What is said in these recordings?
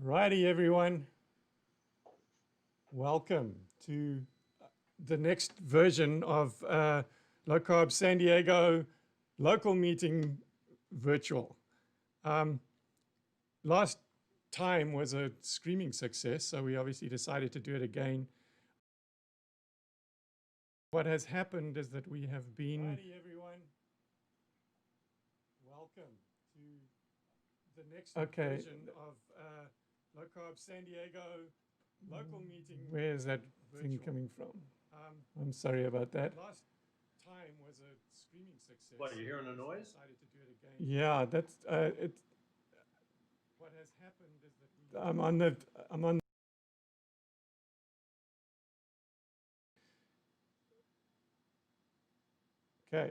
Righty, everyone. Welcome to the next version of Low Carb San Diego local meeting virtual. Last time was a screaming success, so we obviously decided to do it again. What has happened is that we have been... Righty, everyone. Welcome to the next version of Low Carb San Diego local meeting. Where is that thing coming from? I'm sorry about that. Last time was a screaming success. What, you're hearing a noise? Decided to do it again. Yeah, that's it. What has happened is that I'm on. Okay.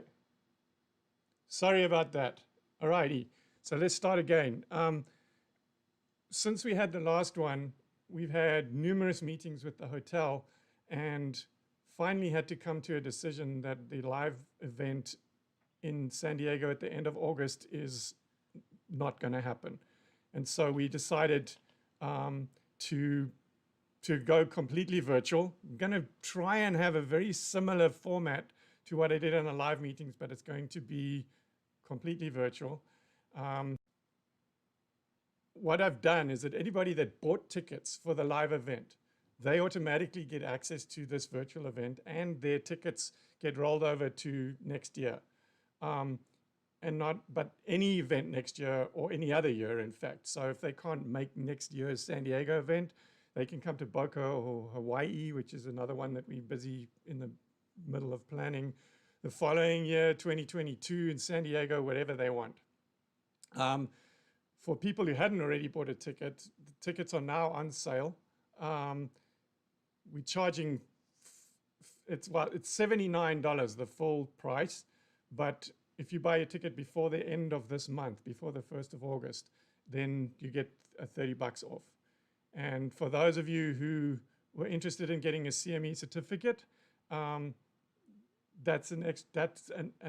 Sorry about that. All righty. So let's start again. Since we had the last one, we've had numerous meetings with the hotel and finally had to come to a decision that the live event in San Diego at the end of August is not going to happen. And so we decided to go completely virtual. I'm going to try and have a very similar format to what I did in the live meetings, but it's going to be completely virtual. What I've done is that anybody that bought tickets for the live event, they automatically get access to this virtual event and their tickets get rolled over to next year. But any event next year or any other year, in fact. So if they can't make next year's San Diego event, they can come to Boca or Hawaii, which is another one that we're busy in the middle of planning. The following year, 2022 in San Diego, whatever they want. For people who hadn't already bought a ticket, the tickets are now on sale. We're charging, it's $79, the full price. But if you buy a ticket before the end of this month, before the 1st of August, then you get $30 off. And for those of you who were interested in getting a CME certificate, that's an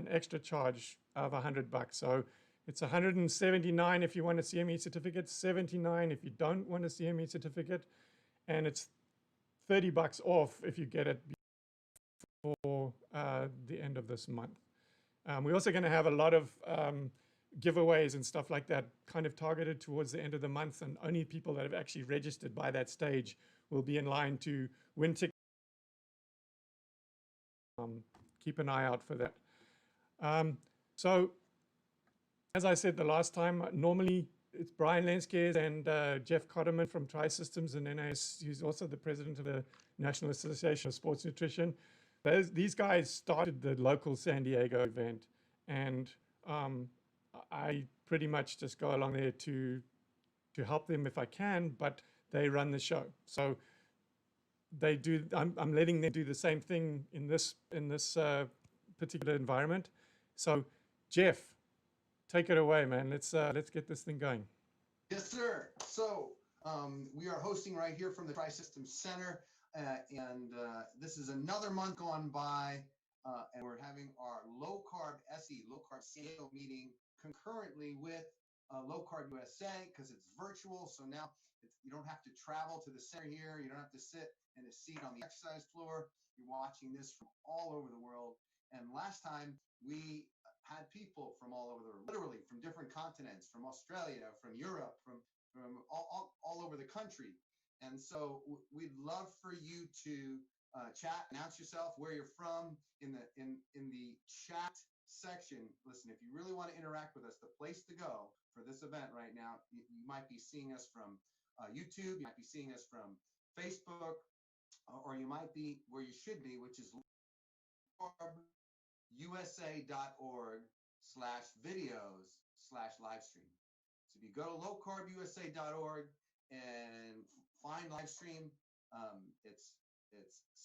extra charge of $100. So it's $179 if you want a CME certificate, $79 if you don't want a CME certificate, and it's $30 off if you get it before the end of this month. We're also going to have a lot of giveaways and stuff like that kind of targeted towards the end of the month, and only people that have actually registered by that stage will be in line to win tickets. Keep an eye out for that. So as I said the last time, normally it's Brian Lenskes and Jeff Cotterman from Tri-Systems and NAS, who's also the president of the National Association of Sports Nutrition. These guys started the local San Diego event, and I pretty much just go along there to help them if I can, but they run the show. So they do. I'm letting them do the same thing in this particular environment. So, Jeff, take it away, man. Let's get this thing going. Yes, sir. So we are hosting right here from the Tri-Systems Center, and this is another month gone by, and we're having our Low Carb SE, Low Carb San Diego meeting concurrently with Low Carb USA because it's virtual. So now you don't have to travel to the center here. You don't have to sit in a seat on the exercise floor. You're watching this from all over the world. And last time we had people from all over the world, literally from different continents, from Australia, from Europe, from all over the country. And so we'd love for you to chat, announce yourself, where you're from in the chat section. Listen, if you really want to interact with us, the place to go for this event right now, you might be seeing us from YouTube, you might be seeing us from Facebook, or you might be where you should be, which is lowcarbusa.org/videos/livestream. So if you go to lowcarbusa.org and find livestream, it's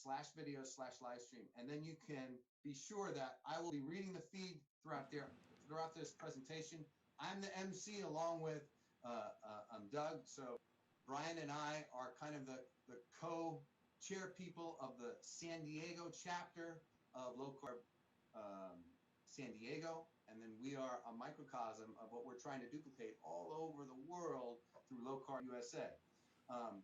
/videos/livestream, and then you can be sure that I will be reading the feed throughout this presentation. I'm the MC along with Doug. So Brian and I are kind of the co-chair people of the San Diego chapter of Low Carb San Diego, and then we are a microcosm of what we're trying to duplicate all over the world through Low Carb USA. Um,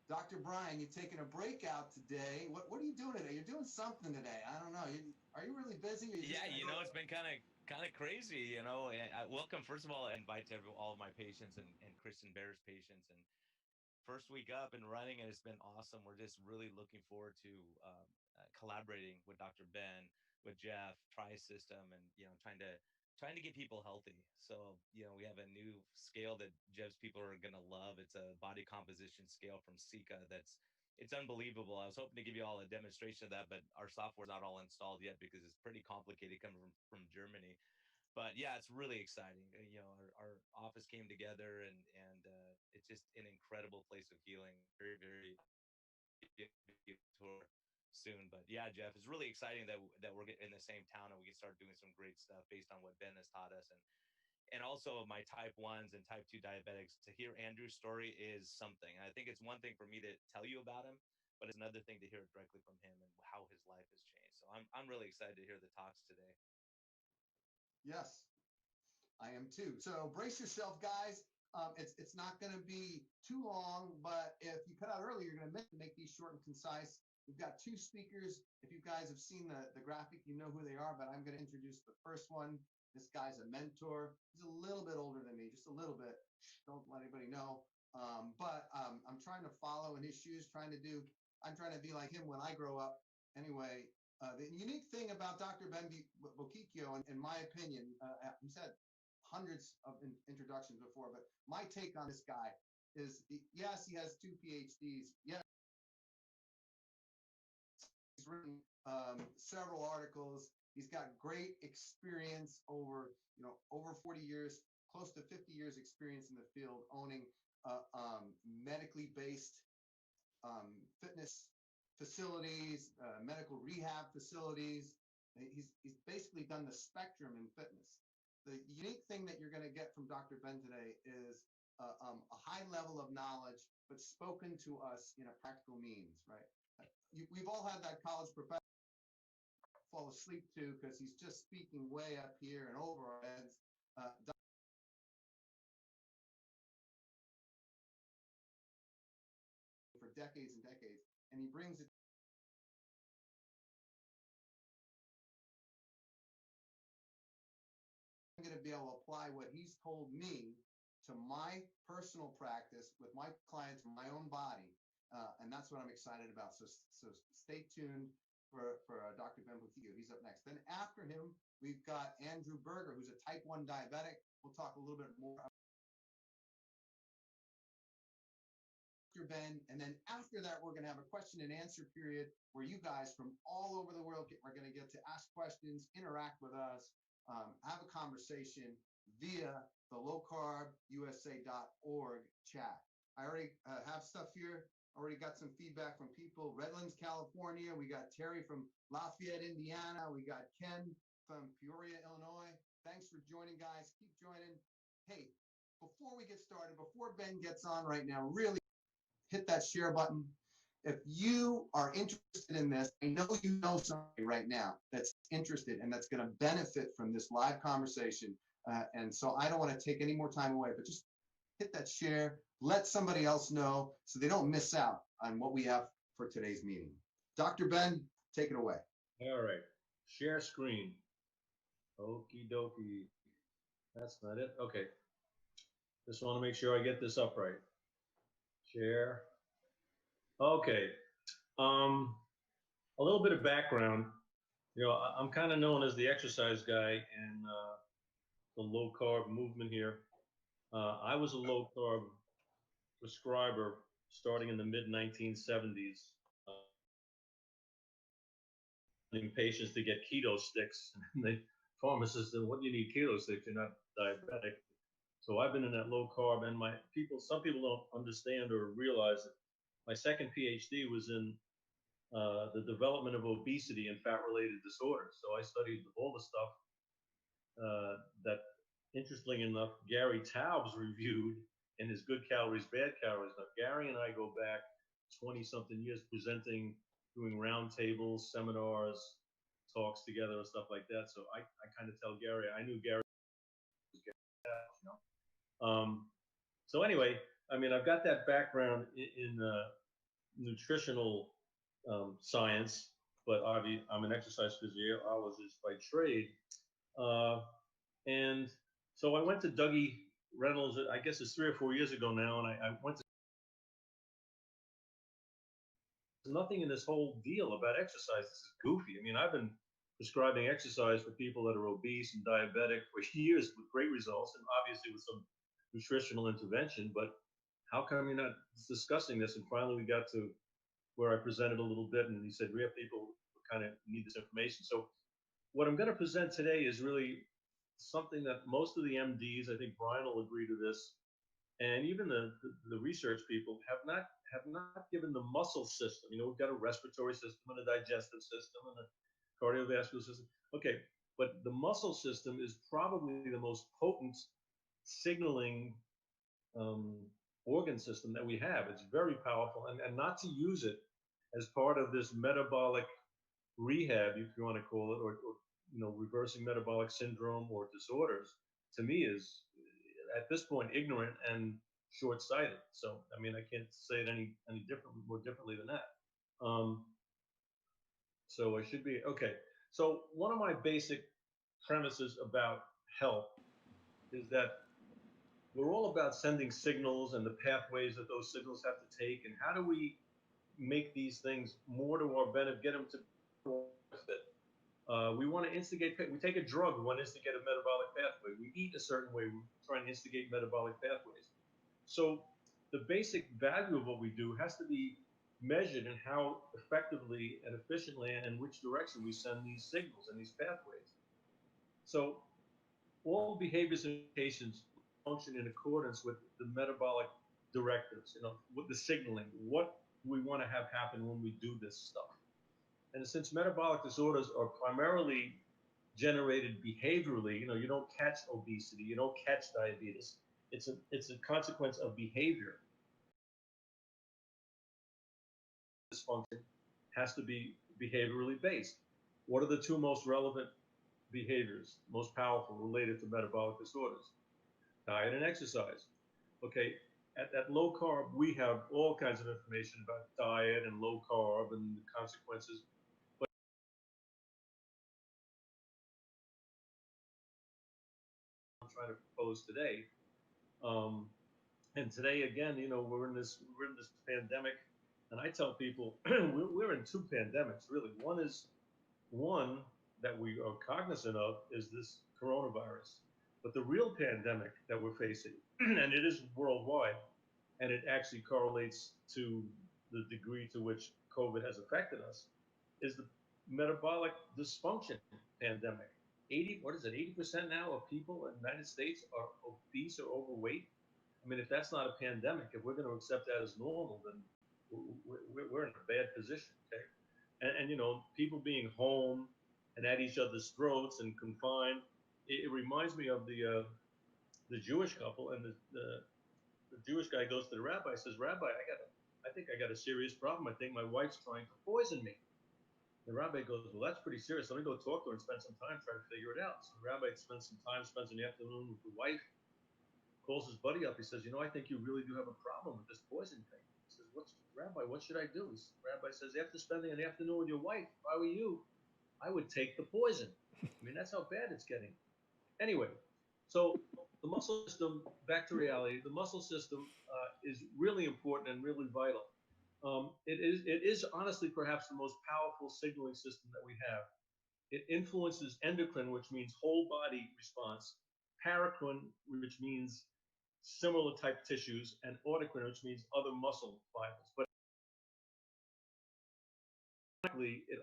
Dr. Brian, you're taking a break out today. What are you doing today? You're doing something today. I don't know. Are you really busy? Or you Yeah, just it's been kind of crazy, And welcome, first of all, I invite to all of my patients and Kristen Bear's patients. And first week up and running, and it's been awesome. We're just really looking forward to collaborating with Dr. Ben, with Jeff, Tri System, and trying to get people healthy. So we have a new scale that Jeff's people are gonna love. It's a body composition scale from Sika. It's unbelievable. I was hoping to give you all a demonstration of that, but our software's not all installed yet because it's pretty complicated coming from Germany. But yeah, it's really exciting. Our office came together, and it's just an incredible place of healing. Very, very tour soon. But yeah, Jeff, it's really exciting that we're in the same town and we can start doing some great stuff based on what Ben has taught us. And also my type 1s and type 2 diabetics, to hear Andrew's story is something. I think it's one thing for me to tell you about him, but it's another thing to hear it directly from him and how his life has changed. So I'm really excited to hear the talks today. Yes, I am too. So brace yourself, guys. It's not going to be too long, but if you cut out early, you're going to make these short and concise. We've got two speakers. If you guys have seen the graphic, you know who they are, but I'm going to introduce the first one. This guy's a mentor. He's a little bit older than me, just a little bit. Don't let anybody know. But I'm trying to follow in his shoes, I'm trying to be like him when I grow up. Anyway, the unique thing about Dr. Ben Boquicchio, in my opinion, he's had hundreds of introductions before, but my take on this guy is, yes, he has 2 PhDs. Yes, he's written several articles. He's got great experience over 40 years, close to 50 years experience in the field, owning medically based fitness facilities, medical rehab facilities. He's basically done the spectrum in fitness. The unique thing that you're going to get from Dr. Ben today is a high level of knowledge, but spoken to us in a practical means, right? We've all had that college professor fall asleep to because he's just speaking way up here and over our heads. For decades and decades, and he brings it. I'm going to be able to apply what he's told me to my personal practice with my clients, my own body, and that's what I'm excited about. So stay tuned for Dr. Ben Boquicchio. He's up next. Then after him, we've got Andrew Berger, who's a type 1 diabetic. We'll talk a little bit more about Dr. Ben, and then after that, we're going to have a question and answer period where you guys from all over the world are going to get to ask questions, interact with us, have a conversation via the lowcarbusa.org chat. I already have stuff here. Already got some feedback from people. Redlands, California. We got Terry from Lafayette, Indiana. We got Ken from Peoria, Illinois. Thanks for joining, guys. Keep joining. Hey, before we get started, before Ben gets on right now, really hit that share button. If you are interested in this, I know you know somebody right now that's interested and that's going to benefit from this live conversation. And so I don't want to take any more time away, but just hit that share, let somebody else know so they don't miss out on what we have for today's meeting. Dr. Ben, take it away. All right, share screen. Okie dokie. That's not it. Okay. Just want to make sure I get this up right. Share. Okay. A little bit of background. I'm kind of known as the exercise guy in the low carb movement here. I was a low carb prescriber starting in the mid 1970s. Patients to get keto sticks, and the pharmacist said, "What do you need keto sticks? You're not diabetic." So I've been in that low carb, and some people don't understand or realize that my second PhD was in the development of obesity and fat-related disorders. So I studied all the stuff that, interestingly enough, Gary Taubes reviewed in his Good Calories, Bad Calories. Now, Gary and I go back 20-something years presenting, doing roundtables, seminars, talks together and stuff like that. So I kind of tell Gary, I knew Gary was getting that, So anyway, I mean, I've got that background in nutritional science, but obviously I'm an exercise physiologist by trade. Uh, and so I went to Dougie Reynolds, I guess it's 3 or 4 years ago now, and I went to nothing in this whole deal about exercise. This is goofy. I mean, I've been prescribing exercise for people that are obese and diabetic for years with great results, and obviously with some nutritional intervention. But how come you're not discussing this? And finally, we got to where I presented a little bit, and he said, "We have people who kind of need this information." So, what I'm going to present today is really something that most of the MDs, I think Brian will agree to this, and even the research people have not given the muscle system. You know, we've got a respiratory system and a digestive system and a cardiovascular system. Okay, but the muscle system is probably the most potent signaling um, organ system that we have. It's very powerful, and not to use it as part of this metabolic rehab, if you want to call it, or reversing metabolic syndrome or disorders, to me is at this point ignorant and short-sighted. So I mean, I can't say it any different, more differently than that. So I should be okay. So one of my basic premises about health is that we're all about sending signals and the pathways that those signals have to take, and how do we make these things more to our benefit, get them to benefit. We want to instigate, we take a drug, we want to instigate a metabolic pathway. We eat a certain way, we try and instigate metabolic pathways. So the basic value of what we do has to be measured in how effectively and efficiently and which direction we send these signals and these pathways. So all behaviors and patients function in accordance with the metabolic directives, with the signaling, what we want to have happen when we do this stuff. And since metabolic disorders are primarily generated behaviorally, you don't catch obesity, you don't catch diabetes. It's a consequence of behavior. Dysfunction has to be behaviorally based. What are the two most relevant behaviors, most powerful, related to metabolic disorders? Diet and exercise. Okay, at low carb, we have all kinds of information about diet and low carb and the consequences. But I'm trying to propose today. And today, again, we're in this pandemic, and I tell people we're in two pandemics, really. One that we are cognizant of is this coronavirus. But the real pandemic that we're facing, and it is worldwide, and it actually correlates to the degree to which COVID has affected us, is the metabolic dysfunction pandemic. 80% now of people in the United States are obese or overweight. I mean, if that's not a pandemic, if we're going to accept that as normal, then we're in a bad position, okay? And people being home and at each other's throats and confined, it reminds me of the Jewish couple, and the Jewish guy goes to the rabbi, says, "Rabbi, I think I got a serious problem. I think my wife's trying to poison me." The rabbi goes, "Well, that's pretty serious. Let me go talk to her and spend some time trying to figure it out." So the rabbi spends some time, spends an afternoon with the wife, calls his buddy up. He says, "I think you really do have a problem with this poison thing." He says, "Rabbi, what should I do?" The rabbi says, "After spending an afternoon with your wife, if I were you, I would take the poison." I mean, that's how bad it's getting. Anyway, so the muscle system, back to reality, the muscle system is really important and really vital. It is honestly perhaps the most powerful signaling system that we have. It influences endocrine, which means whole body response, paracrine, which means similar type tissues, and autocrine, which means other muscle fibers. But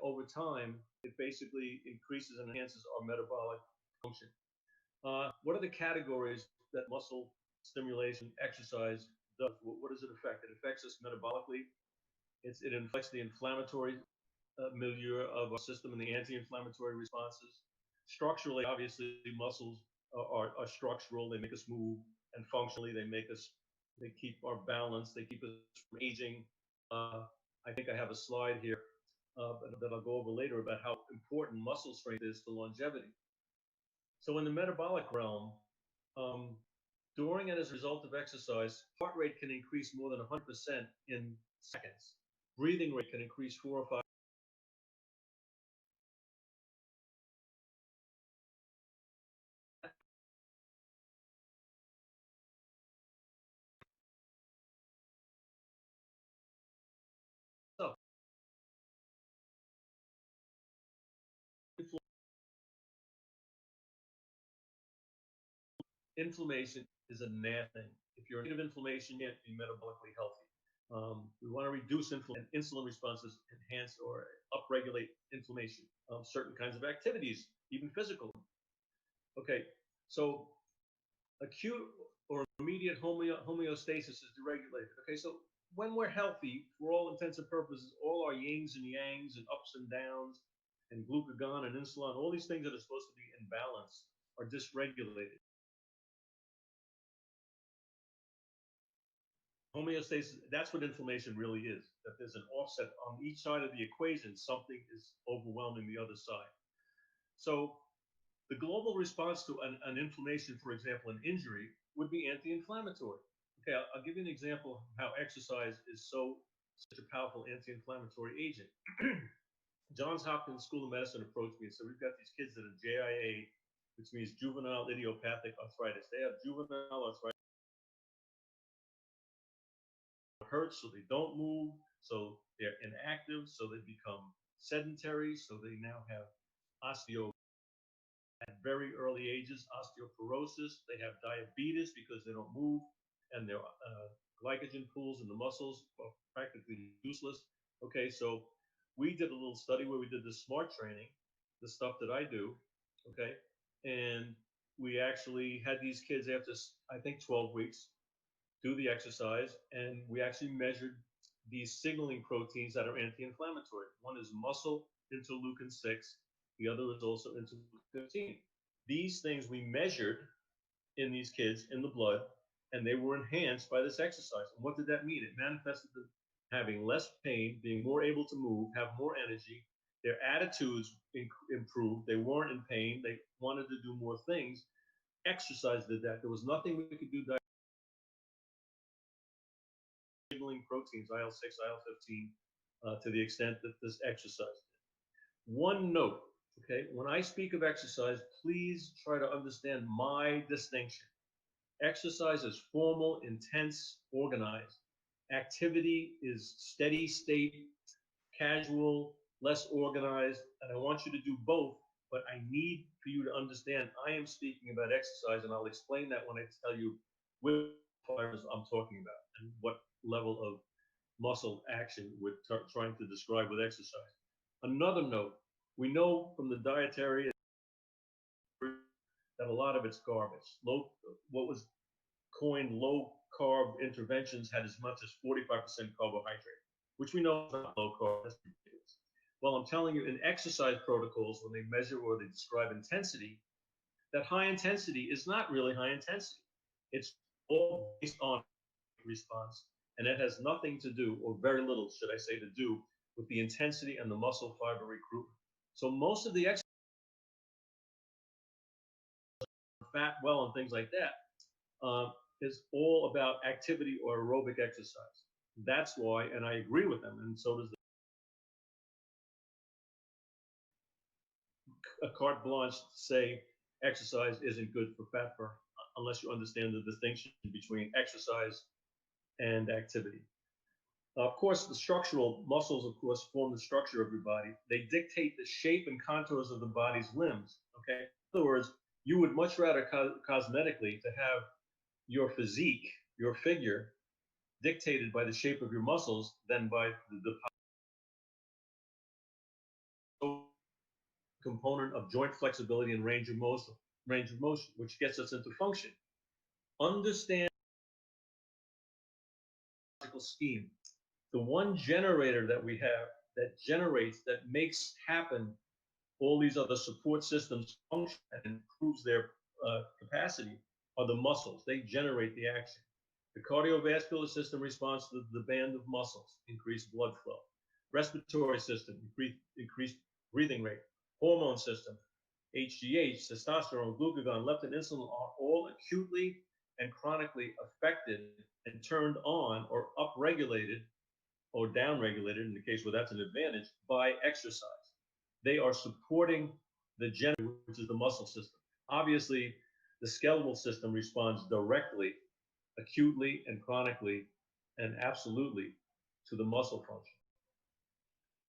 over time, it basically increases and enhances our metabolic function. What are the categories that muscle stimulation, exercise does? What does it affect? It affects us metabolically. It affects the inflammatory milieu of our system and the anti-inflammatory responses. Structurally, obviously, muscles are structural. They make us move, and functionally, they keep our balance. They keep us from aging. I think I have a slide here that I'll go over later about how important muscle strength is to longevity. So in the metabolic realm, During and as a result of exercise, heart rate can increase more than 100% in seconds. Breathing rate can increase 4 or 5. So, inflammation is a nasty thing. If you're in need of inflammation, you can't be metabolically healthy. We want to reduce inflammation, and insulin responses enhance or upregulate inflammation. Certain kinds of activities, even physical. Okay, so acute or immediate homeostasis is deregulated. Okay, so when we're healthy, for all intents and purposes, all our yings and yangs and ups and downs and glucagon and insulin, all these things that are supposed to be in balance are dysregulated. Homeostasis, that's what inflammation really is, that there's an offset on each side of the equation. Something is overwhelming the other side. So the global response to an inflammation, for example, an injury, would be anti-inflammatory. Okay, I'll give you an example of how exercise is such a powerful anti-inflammatory agent. Johns Hopkins School of Medicine approached me and said, we've got these kids that are JIA, which means juvenile idiopathic arthritis. They have juvenile arthritis. Hurt, so they don't move, so they're inactive, so they become sedentary, so they now have osteo at very early ages, osteoporosis. They have diabetes because they don't move, and their glycogen pools in the muscles are practically useless. Okay, so we did a little study where we did the SMART training, the stuff that I do. Okay, and we actually had these kids after, I think, 12 weeks do the exercise, and we actually measured these signaling proteins that are anti-inflammatory. One is muscle interleukin 6, the other is also interleukin 15. These things we measured in these kids in the blood, and they were enhanced by this exercise. And what did that mean? It manifested them having less pain, being more able to move, have more energy. Their attitudes improved. They weren't in pain. They wanted to do more things. Exercise did that. There was nothing we could do signaling proteins, IL-6, IL-15, to the extent that this exercise did. One note, okay, when I speak of exercise, please try to understand my distinction. Exercise is formal, intense, organized. Activity is steady state, casual, less organized, and I want you to do both, but I need for you to understand I am speaking about exercise, and I'll explain that when I tell you which fibers I'm talking about and what level of muscle action we're trying to describe with exercise. Another note, we know from the dietary that a lot of it's garbage. What was coined low carb interventions had as much as 45% carbohydrate, which we know is not low carb. That's ridiculous. Well, I'm telling you, in exercise protocols, when they measure or they describe intensity, that high intensity is not really high intensity. It's all based on response, and it has nothing to do, or very little, should I say, to do with the intensity and the muscle fiber recruitment. So most of the exercise, fat well and things like that, is all about activity or aerobic exercise. That's why, and I agree with them, and so does a carte blanche to say exercise isn't good for fat burn, unless you understand the distinction between exercise and activity. Of course, the structural muscles, of course, form the structure of your body. They dictate the shape and contours of the body's limbs. Okay, in other words, you would much rather cosmetically to have your physique, your figure, dictated by the shape of your muscles than by the component of joint flexibility and range of motion, which gets us into function. Understand the scheme. The one generator that we have that generates, that makes happen all these other support systems function and improves their capacity are the muscles. They generate the action. The cardiovascular system responds to the band of muscles, increased blood flow. Respiratory system, increased breathing rate. Hormone system, HGH, testosterone, glucagon, leptin, insulin are all acutely and chronically affected and turned on or upregulated or downregulated, in the case where that's an advantage, by exercise. They are supporting the generator, which is the muscle system. Obviously, the skeletal system responds directly, acutely, and chronically, and absolutely to the muscle function.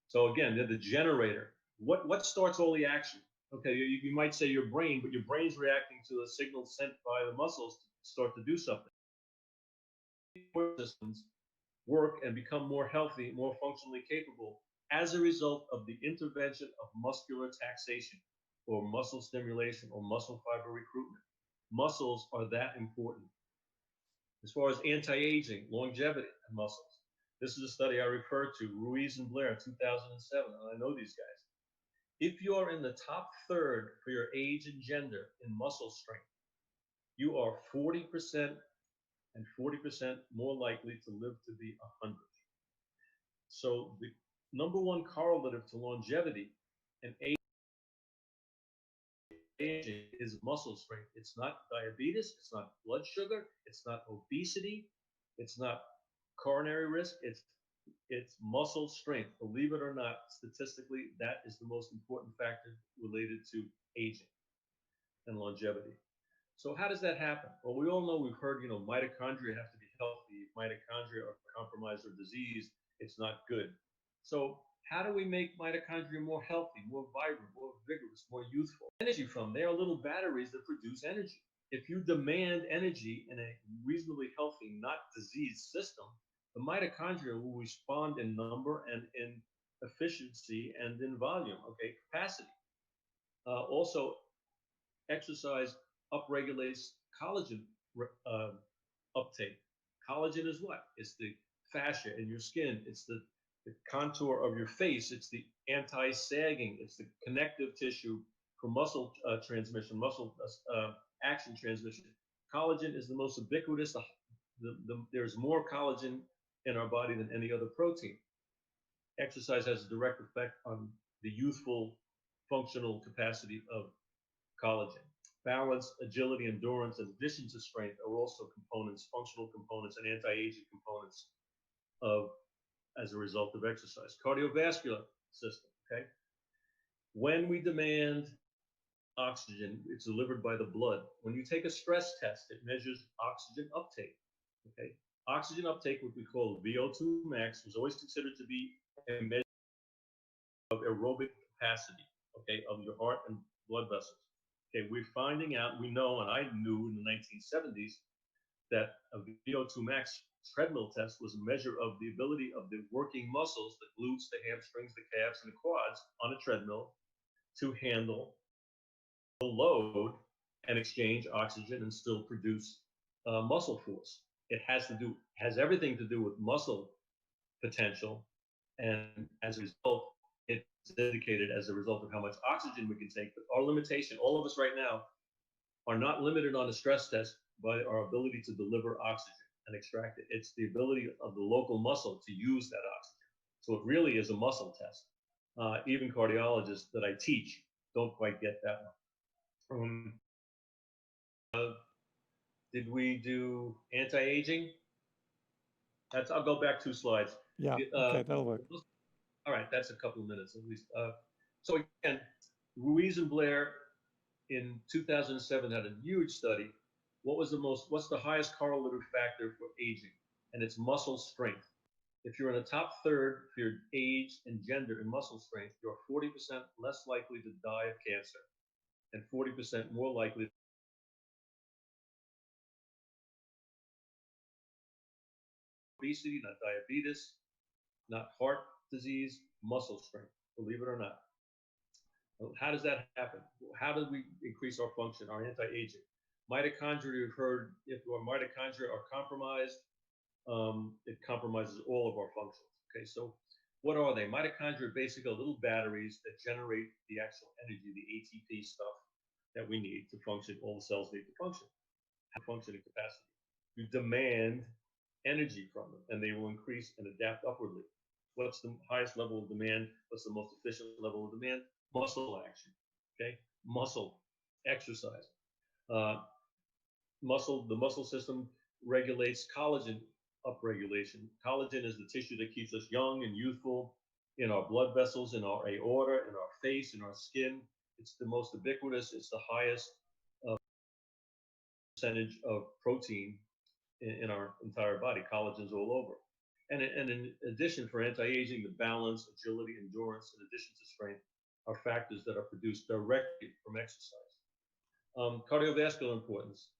So again, they're the generator. What starts all the action? Okay, you might say your brain, but your brain's reacting to a signal sent by the muscles to start to do something. Systems work and become more healthy, more functionally capable as a result of the intervention of muscular taxation or muscle stimulation or muscle fiber recruitment. Muscles are that important. As far as anti-aging, longevity, and muscles, this is a study I referred to, Ruiz and Blair, 2007, and I know these guys. If you're in the top third for your age and gender in muscle strength, you are 40% and 40% more likely to live to be 100. So the number one correlative to longevity and aging is muscle strength. It's not diabetes, it's not blood sugar, it's not obesity, it's not coronary risk, it's muscle strength. Believe it or not, statistically, that is the most important factor related to aging and longevity. So how does that happen? Well, we all know, we've heard, mitochondria have to be healthy. If mitochondria are compromised or diseased, it's not good. So how do we make mitochondria more healthy, more vibrant, more vigorous, more youthful? Energy from, they are little batteries that produce energy. If you demand energy in a reasonably healthy, not diseased system, the mitochondria will respond in number and in efficiency and in volume, okay, capacity. Also, exercise upregulates collagen uptake. Collagen is what? It's the fascia in your skin. It's the contour of your face. It's the anti-sagging. It's the connective tissue for muscle transmission, muscle action transmission. Collagen is the most ubiquitous. There's more collagen in our body than any other protein. Exercise has a direct effect on the youthful functional capacity of collagen. Balance, agility, endurance, in addition to strength, are also components, functional components, and anti-aging components as a result of exercise. Cardiovascular system, okay? When we demand oxygen, it's delivered by the blood. When you take a stress test, it measures oxygen uptake, okay? Oxygen uptake, what we call VO2 max, was always considered to be a measure of aerobic capacity, okay, of your heart and blood vessels. Okay, we're finding out, we know, and I knew in the 1970s, that a VO2 max treadmill test was a measure of the ability of the working muscles, the glutes, the hamstrings, the calves, and the quads on a treadmill to handle the load and exchange oxygen and still produce muscle force. It has everything to do with muscle potential, and as a result, it's indicated as a result of how much oxygen we can take. But our limitation, all of us right now, are not limited on a stress test by our ability to deliver oxygen and extract it. It's the ability of the local muscle to use that oxygen. So it really is a muscle test. Even cardiologists that I teach don't quite get that one. Did we do anti-aging? I'll go back 2 slides. Yeah, okay, that'll work. All right, that's a couple of minutes at least. So again, Ruiz and Blair in 2007 had a huge study. What's the highest correlative factor for aging? And it's muscle strength. If you're in the top third for your age and gender and muscle strength, you're 40% less likely to die of cancer and 40% more likely obesity, not diabetes, not heart disease, muscle strength, believe it or not. How does that happen? How do we increase our function, our anti-aging? Mitochondria, you've heard, if our mitochondria are compromised, it compromises all of our functions. Okay, so what are they? Mitochondria are basically little batteries that generate the actual energy, the ATP stuff that we need to function, all the cells need to function, have functioning capacity. You demand energy from them, and they will increase and adapt upwardly. What's the highest level of demand? What's the most efficient level of demand? Muscle action, okay? Muscle exercise. the muscle system regulates collagen upregulation. Collagen is the tissue that keeps us young and youthful in our blood vessels, in our aorta, in our face, in our skin. It's the most ubiquitous. It's the highest percentage of protein in our entire body. Collagen's all over. And in addition, for anti-aging, the balance, agility, endurance, in addition to strength, are factors that are produced directly from exercise. Cardiovascular importance.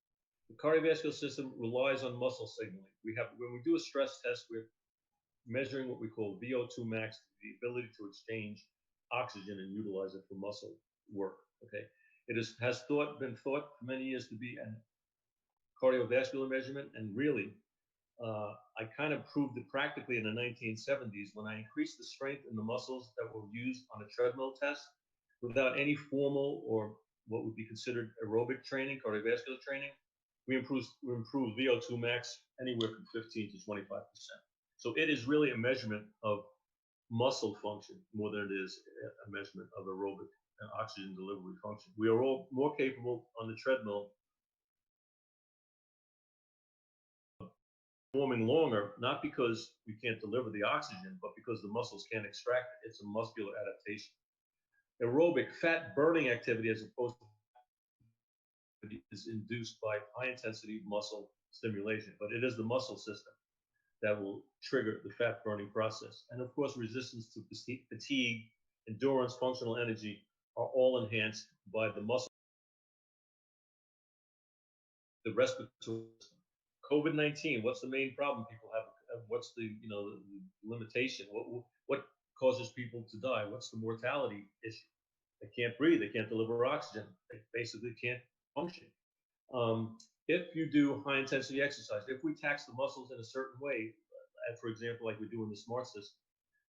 The cardiovascular system relies on muscle signaling. When we do a stress test, we're measuring what we call VO2 max, the ability to exchange oxygen and utilize it for muscle work. Okay, it been thought for many years to be a cardiovascular measurement, and really, I kind of proved it practically in the 1970s when I increased the strength in the muscles that were used on a treadmill test without any formal or what would be considered aerobic training, cardiovascular training. We improved VO2 max anywhere from 15 to 25%. So it is really a measurement of muscle function more than it is a measurement of aerobic and oxygen delivery function. We are all more capable on the treadmill performing longer, not because we can't deliver the oxygen, but because the muscles can't extract it. It's a muscular adaptation. Aerobic fat burning activity, as opposed to is induced by high intensity muscle stimulation, but it is the muscle system that will trigger the fat burning process. And of course, resistance to fatigue, endurance, functional energy are all enhanced by the muscle. The respiratory system. COVID-19, what's the main problem people have? What's the limitation? What causes people to die? What's the mortality issue? They can't breathe. They can't deliver oxygen. They basically can't function. If you do high intensity exercise, if we tax the muscles in a certain way, for example, like we do in the SMART system,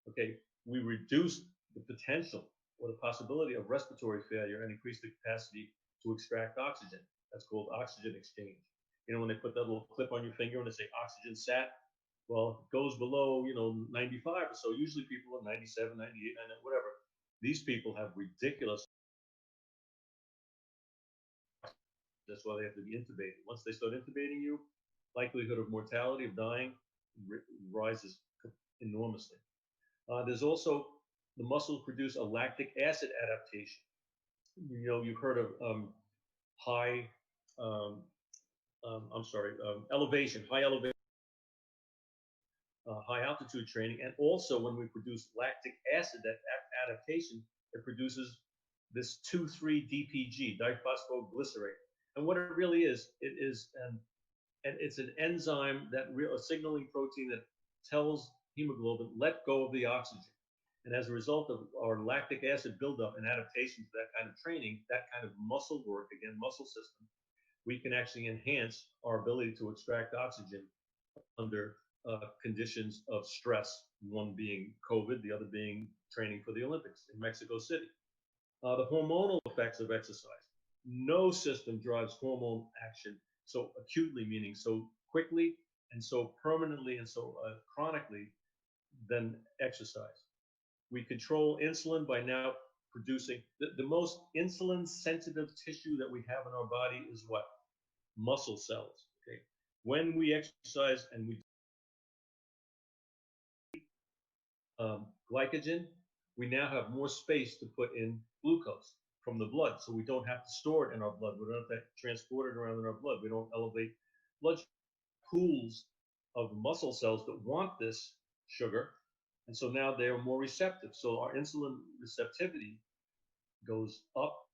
okay, we reduce the potential or the possibility of respiratory failure and increase the capacity to extract oxygen. That's called oxygen exchange. You know, when they put that little clip on your finger and they say oxygen sat, well, it goes below, 95 or so. Usually people are 97, 98, 99, whatever. These people have ridiculous. That's why they have to be intubated. Once they start intubating you, likelihood of mortality, of dying, rises enormously. There's also the muscles produce a lactic acid adaptation. You've heard of elevation, high altitude training, and also when we produce lactic acid, that adaptation, it produces this 2,3-DPG, diphosphoglycerate. And what it really is, it's an enzyme a signaling protein that tells hemoglobin, let go of the oxygen. And as a result of our lactic acid buildup and adaptation to that kind of training, that kind of muscle work, again, muscle system, we can actually enhance our ability to extract oxygen under conditions of stress, one being COVID, the other being training for the Olympics in Mexico City. The hormonal effects of exercise. No system drives hormone action so acutely, meaning so quickly and so permanently and so chronically, than exercise. We control insulin by now producing the most insulin sensitive tissue that we have in our body is what? Muscle cells. Okay. When we exercise and we glycogen, we now have more space to put in glucose from the blood, so we don't have to store it in our blood. We don't have to transport it around in our blood. We don't elevate blood pools of muscle cells that want this sugar, and so now they are more receptive. So our insulin receptivity goes up,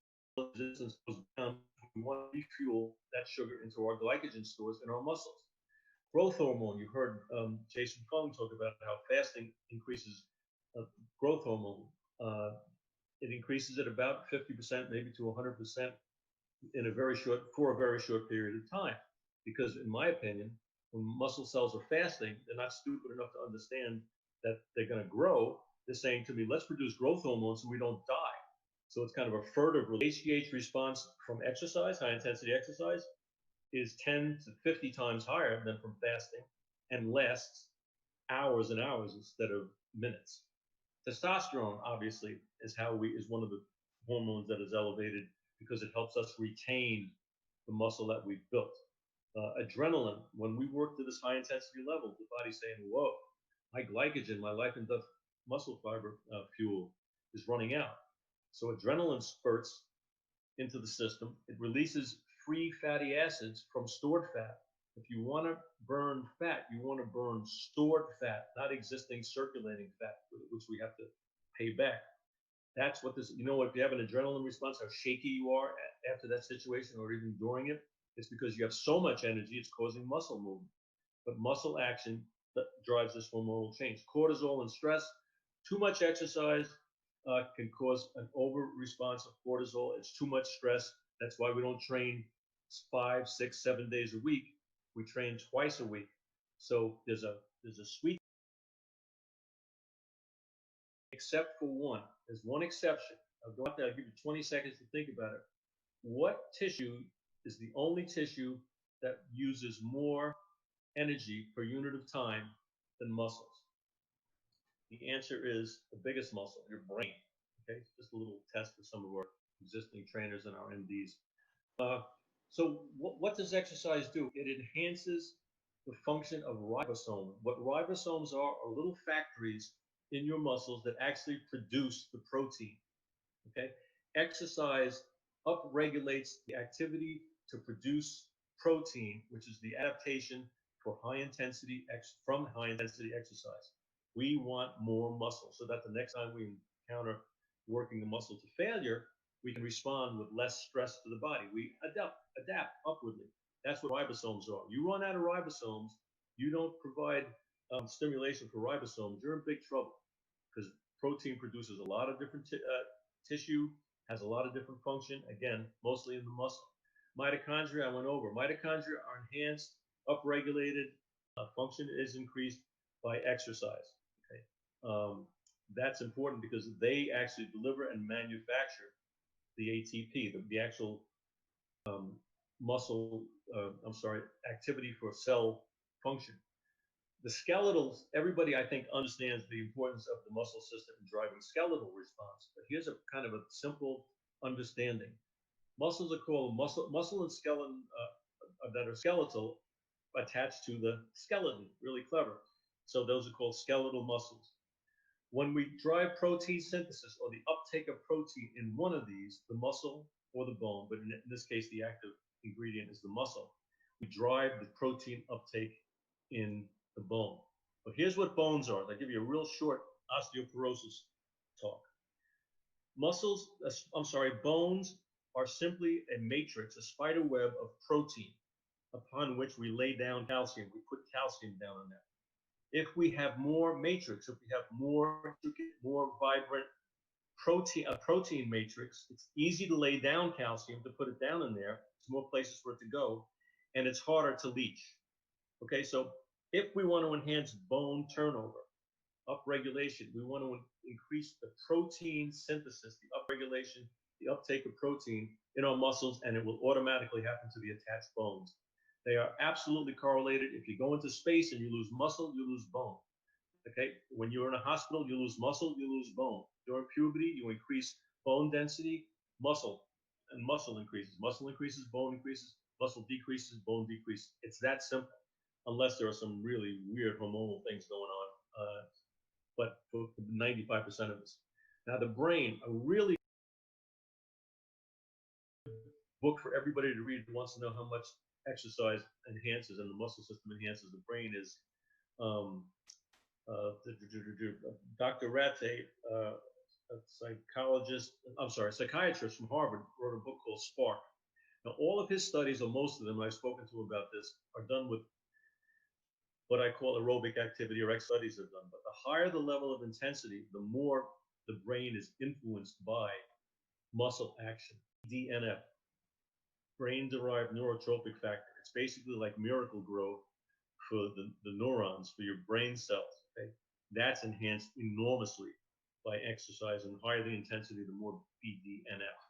resistance goes down. We want to refuel that sugar into our glycogen stores in our muscles. Growth hormone, you heard Jason Fung talk about how fasting increases growth hormone. It increases at about 50%, maybe to 100% for a very short period of time. Because in my opinion, when muscle cells are fasting, they're not stupid enough to understand that they're going to grow. They're saying to me, let's produce growth hormone so we don't die. So it's kind of a furtive HGH response from exercise, high intensity exercise, is 10 to 50 times higher than from fasting and lasts hours and hours instead of minutes. Testosterone, obviously, is one of the hormones that is elevated because it helps us retain the muscle that we've built. Adrenaline, when we work to this high intensity level, the body's saying, whoa, my glycogen, my life and death muscle fiber fuel is running out. So adrenaline spurts into the system. It releases free fatty acids from stored fat. If you want to burn fat, you want to burn stored fat, not existing circulating fat, which we have to pay back. That's what this, if you have an adrenaline response, how shaky you are after that situation or even during it, it's because you have so much energy, it's causing muscle movement. But muscle action that drives this hormonal change. Cortisol and stress, too much exercise can cause an over response of cortisol. It's too much stress. That's why we don't train 5, 6, 7 days a week. We train twice a week. So there's a sweet, except for one. There's one exception. I'll go out there. I'll give you 20 seconds to think about it. What tissue is the only tissue that uses more energy per unit of time than muscles? The answer is the biggest muscle, your brain. Okay, just a little test for some of our existing trainers and our MDs. So what does exercise do? It enhances the function of ribosome. What ribosomes are little factories in your muscles that actually produce the protein. Okay, exercise upregulates the activity to produce protein, which is the adaptation for high intensity exercise. We want more muscle so that the next time we encounter working the muscle to failure, we can respond with less stress to the body. We adapt upwardly. That's what ribosomes are. You run out of ribosomes, you don't provide stimulation for ribosomes, you're in big trouble because protein produces a lot of different tissue, has a lot of different function, again, mostly in the muscle. Mitochondria, I went over. Mitochondria are enhanced, upregulated, function is increased by exercise. Okay? That's important because they actually deliver and manufacture the ATP, the actual muscle, activity for cell function. The skeletals, everybody I think understands the importance of the muscle system in driving skeletal response, but here's a kind of a simple understanding. Muscles are called muscle and skeleton that are skeletal attached to the skeleton, really clever. So those are called skeletal muscles. When we drive protein synthesis or the uptake of protein in one of these, the muscle or the bone, but in this case, the active ingredient is the muscle, we drive the protein uptake in the bone. But here's what bones are. I'll give you a real short osteoporosis talk. Bones are simply a matrix, a spider web of protein upon which we lay down calcium. We put calcium down on that. If we have more matrix, if we have more vibrant protein matrix, it's easy to lay down calcium, to put it down in there. There's more places for it to go, and it's harder to leach. Okay, so if we want to enhance bone turnover, upregulation, we want to increase the protein synthesis, the upregulation, the uptake of protein in our muscles, and it will automatically happen to the attached bones. They are absolutely correlated. If you go into space and you lose muscle, you lose bone. Okay, when you're in a hospital, you lose muscle, you lose bone. During puberty, you increase bone density, muscle, and muscle increases. Muscle increases, bone increases, muscle decreases, bone decreases. It's that simple, unless there are some really weird hormonal things going on. But for 95% of us. Now, the brain, a really book for everybody to read who wants to know how much exercise enhances and the muscle system enhances the brain is Dr. Ratte, a psychiatrist from Harvard, wrote a book called Spark. Now, all of his studies, or most of them, I've spoken to about this, are done with what I call aerobic activity, or studies are done. But the higher the level of intensity, the more the brain is influenced by muscle action, DNF, brain-derived neurotrophic factor. It's basically like miracle growth for the neurons, for your brain cells. Okay? That's enhanced enormously by exercise, and higher the intensity, the more BDNF.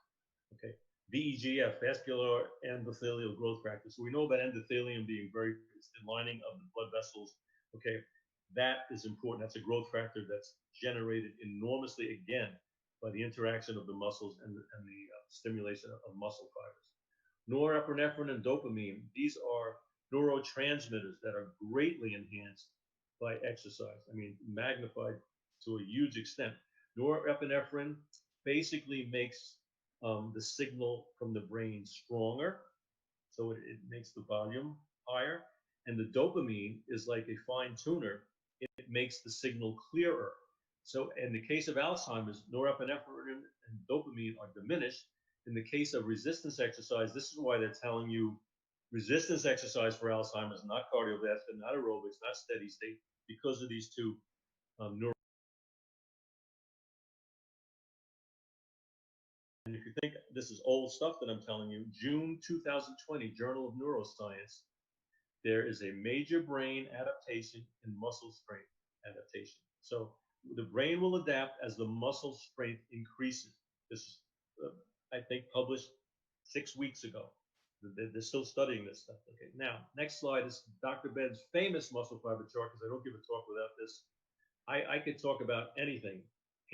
Okay, VEGF, vascular endothelial growth factor. So we know about endothelium being it's the lining of the blood vessels. Okay, that is important. That's a growth factor that's generated enormously, again, by the interaction of the muscles and the stimulation of muscle fibers. Norepinephrine and dopamine, these are neurotransmitters that are greatly enhanced by exercise. I mean, magnified to a huge extent. Norepinephrine basically makes the signal from the brain stronger, so it makes the volume higher. And the dopamine is like a fine tuner, it makes the signal clearer. So, in the case of Alzheimer's, norepinephrine and dopamine are diminished. In the case of resistance exercise, this is why they're telling you resistance exercise for Alzheimer's, not cardiovascular, not aerobics, not steady state, because of these two neuro. And if you think this is old stuff that I'm telling you, June 2020, Journal of Neuroscience, there is a major brain adaptation in muscle strength adaptation. So the brain will adapt as the muscle strength increases. This is, I think, published 6 weeks ago. They're still studying this stuff. Okay, now next slide is Dr. Ben's famous muscle fiber chart, because I don't give a talk without this. I could talk about anything,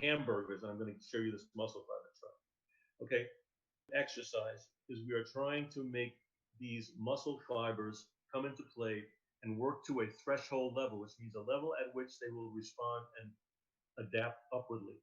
hamburgers, and I'm going to show you this muscle fiber chart. Okay, exercise is we are trying to make these muscle fibers come into play and work to a threshold level, which means a level at which they will respond and adapt upwardly.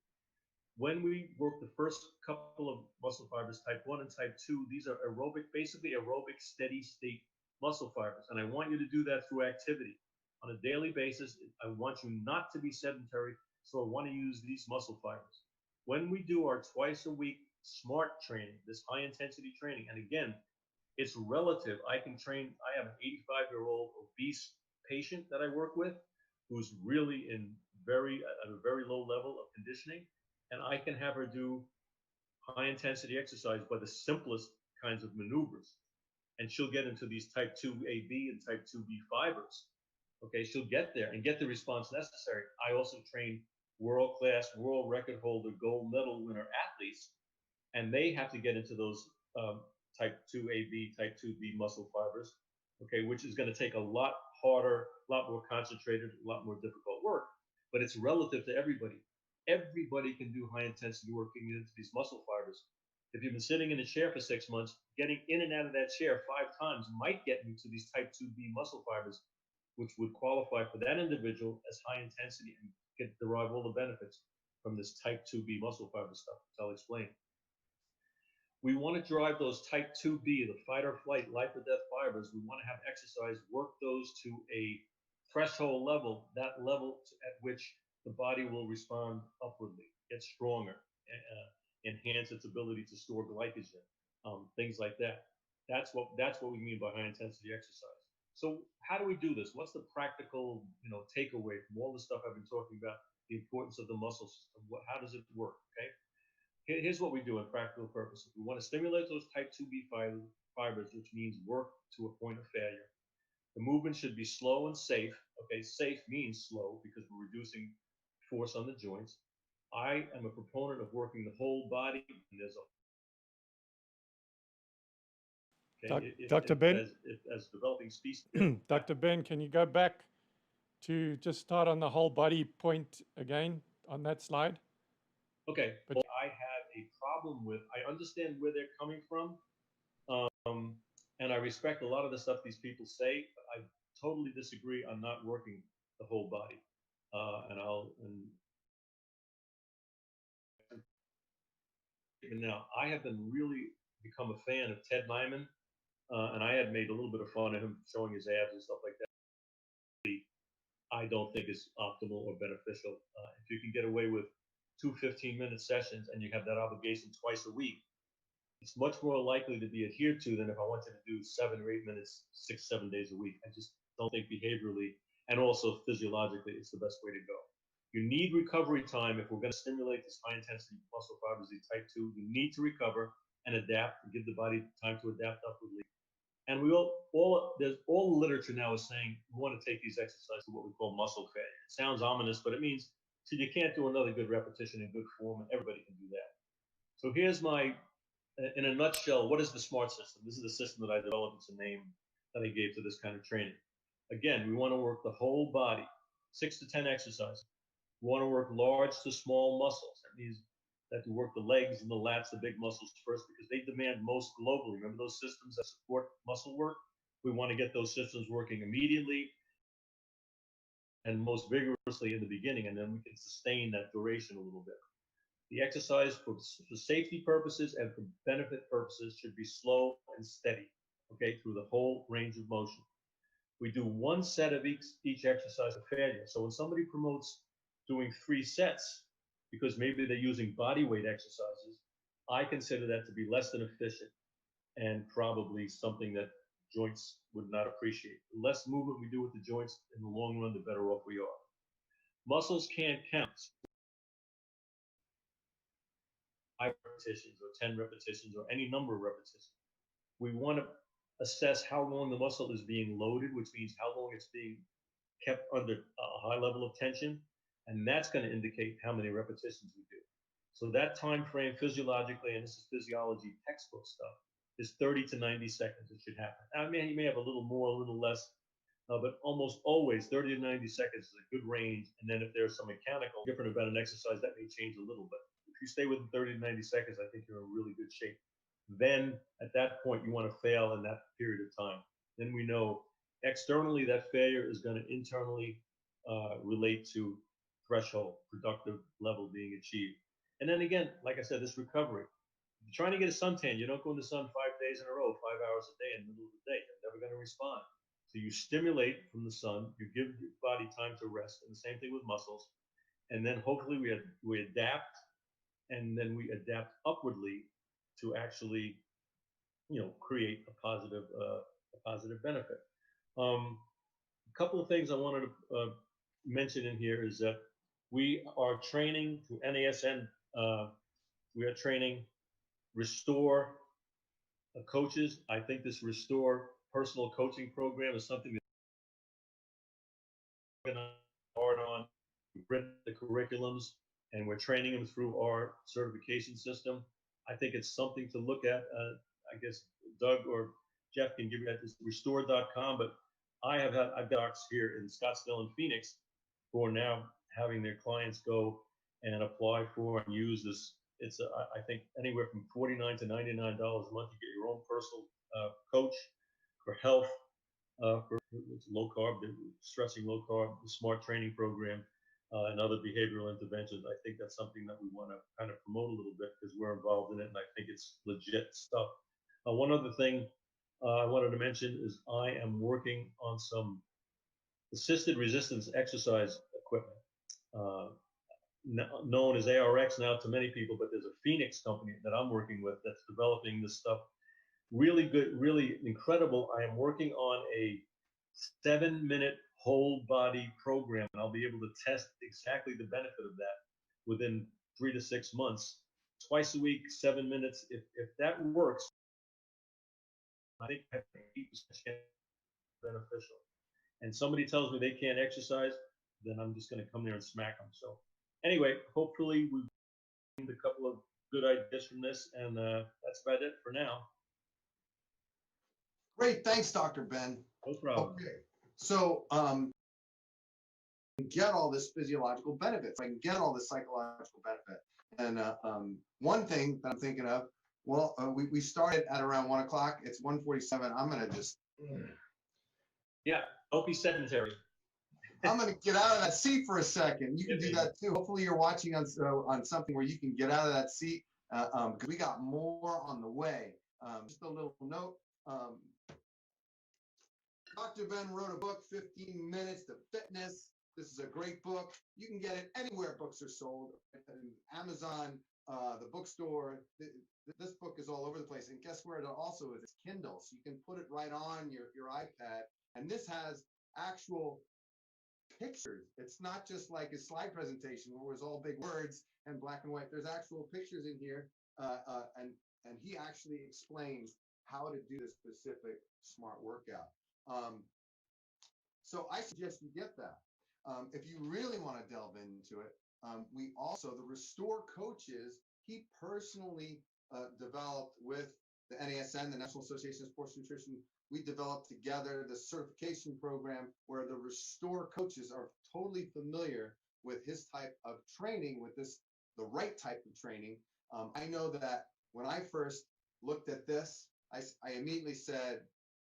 When we work the first couple of muscle fibers, type 1 and type 2, these are aerobic, basically aerobic steady state muscle fibers. And I want you to do that through activity. On a daily basis, I want you not to be sedentary, so I want to use these muscle fibers. When we do our twice a week SMART training, this high intensity training, and again, it's relative. I can train, I have an 85-year-old obese patient that I work with who's really at a very low level of conditioning, and I can have her do high intensity exercise by the simplest kinds of maneuvers, and she'll get into these type 2AB and type 2B fibers. Okay, she'll get there and get the response necessary. I also train world-class, world record holder, gold medal winner athletes, and they have to get into those type 2AB, type 2B muscle fibers, okay, which is going to take a lot harder, a lot more concentrated, a lot more difficult work, but it's relative to everybody. Everybody can do high intensity working into these muscle fibers. If you've been sitting in a chair for 6 months, getting in and out of that chair 5 times might get you to these type 2B muscle fibers, which would qualify for that individual as high intensity and derive all the benefits from this type 2B muscle fiber stuff, which I'll explain. We want to drive those type 2B, the fight or flight, life or death fibers. We want to have exercise work those to a threshold level, that level at which the body will respond upwardly, get stronger, enhance its ability to store glycogen, things like that. That's what we mean by high intensity exercise. So how do we do this? What's the practical, takeaway from all the stuff I've been talking about? The importance of the muscle system. How does it work? Okay. Here's what we do in practical purposes. We want to stimulate those type 2B fibers, which means work to a point of failure. The movement should be slow and safe. Okay, safe means slow because we're reducing force on the joints. I am a proponent of working the whole body. And there's Dr. Ben? As developing species. Dr. Ben, can you go back to just start on the whole body point again on that slide? Okay, well, I have a problem with, I understand where they're coming from, and I respect a lot of the stuff these people say, but I totally disagree on not working the whole body. And now, I have been really become a fan of Ted Nyman, and I had made a little bit of fun of him showing his abs and stuff like that. I don't think is optimal or beneficial. If you can get away with 2 15-minute sessions and you have that obligation twice a week, it's much more likely to be adhered to than if I wanted to do 7 or 8 minutes, 6, 7 days a week. I just don't think behaviorally and also physiologically it's the best way to go. You need recovery time if we're going to stimulate this high intensity muscle fibers, these type 2. You need to recover and adapt and give the body time to adapt upwardly. And there's all the literature now is saying we want to take these exercises to what we call muscle failure. It sounds ominous, but it means so you can't do another good repetition in good form, and everybody can do that. So here's in a nutshell, what is the SMART system? This is the system that I developed. It's a name that I gave to this kind of training. Again, we want to work the whole body, 6 to 10 exercises. We want to work large to small muscles. That means that you work the legs and the lats, the big muscles first, because they demand most globally. Remember those systems that support muscle work? We want to get those systems working immediately and most vigorously in the beginning, and then we can sustain that duration a little bit. The exercise for safety purposes and for benefit purposes should be slow and steady, okay, through the whole range of motion. We do one set of each exercise of failure. So when somebody promotes doing 3 sets, because maybe they're using body weight exercises, I consider that to be less than efficient and probably something that joints would not appreciate. The less movement we do with the joints in the long run, the better off we are. Muscles can't count. 5 repetitions or 10 repetitions or any number of repetitions. We want to assess how long the muscle is being loaded, which means how long it's being kept under a high level of tension, and that's going to indicate how many repetitions we do. So that time frame physiologically, and this is physiology textbook stuff, is 30 to 90 seconds it should happen. I mean, you may have a little more, a little less, but almost always 30 to 90 seconds is a good range. And then if there's some mechanical different about an exercise, that may change a little bit. If you stay within 30 to 90 seconds, I think you're in really good shape. Then at that point, you want to fail in that period of time. Then we know externally that failure is going to internally relate to threshold, productive level being achieved. And then again, like I said, this recovery. If you're trying to get a suntan, you don't go in the sun 5 days in a row, 5 hours a day in the middle of the day. You're never going to respond. So you stimulate from the sun, you give your body time to rest, and the same thing with muscles. And then hopefully we adapt, and then we adapt upwardly to actually, create a positive benefit. A couple of things I wanted to mention in here is that we are training through NASN. We are training Restore coaches. I think this Restore personal coaching program is something that we're going to hard on. We've written the curriculums and we're training them through our certification system. I think it's something to look at. I guess Doug or Jeff can give you that. It's restore.com, but I've got docs here in Scottsdale and Phoenix who are now having their clients go and apply for and use this. It's I think anywhere from $49 to $99 a month. You get your own personal coach for health, for low carb, stressing low carb, the SMART training program, and other behavioral interventions. I think that's something that we want to kind of promote a little bit because we're involved in it, and I think it's legit stuff. One other thing I wanted to mention is I am working on some assisted resistance exercise equipment. Known as ARX now to many people, but there's a Phoenix company that I'm working with that's developing this stuff. Really good, really incredible. I am working on a 7-minute whole body program, and I'll be able to test exactly the benefit of that within 3 to 6 months. Twice a week, 7 minutes. If that works, I think 8% beneficial. And somebody tells me they can't exercise, then I'm just going to come there and smack them. So anyway, hopefully we've gained a couple of good ideas from this, and that's about it for now. Great, thanks, Dr. Ben. No problem. Okay, so get all this physiological benefits. I can get all this psychological benefit. And one thing that I'm thinking of, well, we started at around 1 o'clock. It's 1:47. I'm gonna just Don't be sedentary. I'm gonna get out of that seat for a second. You can do that too. Hopefully you're watching on something where you can get out of that seat because we got more on the way. Just a little note. Dr. Ben wrote a book, 15 Minutes to Fitness. This is a great book. You can get it anywhere books are sold, Amazon, the bookstore. This book is all over the place. And guess where it also is? It's Kindle. So you can put it right on your iPad. And this has actual pictures. It's not just like a slide presentation where it was all big words and black and white. There's actual pictures in here. And he actually explains how to do this specific SMART workout. So I suggest you get that. If you really want to delve into it, we also, the Restore coaches, he personally developed with the NASN, the National Association of Sports Nutrition. We developed together the certification program where the Restore coaches are totally familiar with his type of training, with the right type of training. I know that when I first looked at this, I immediately said,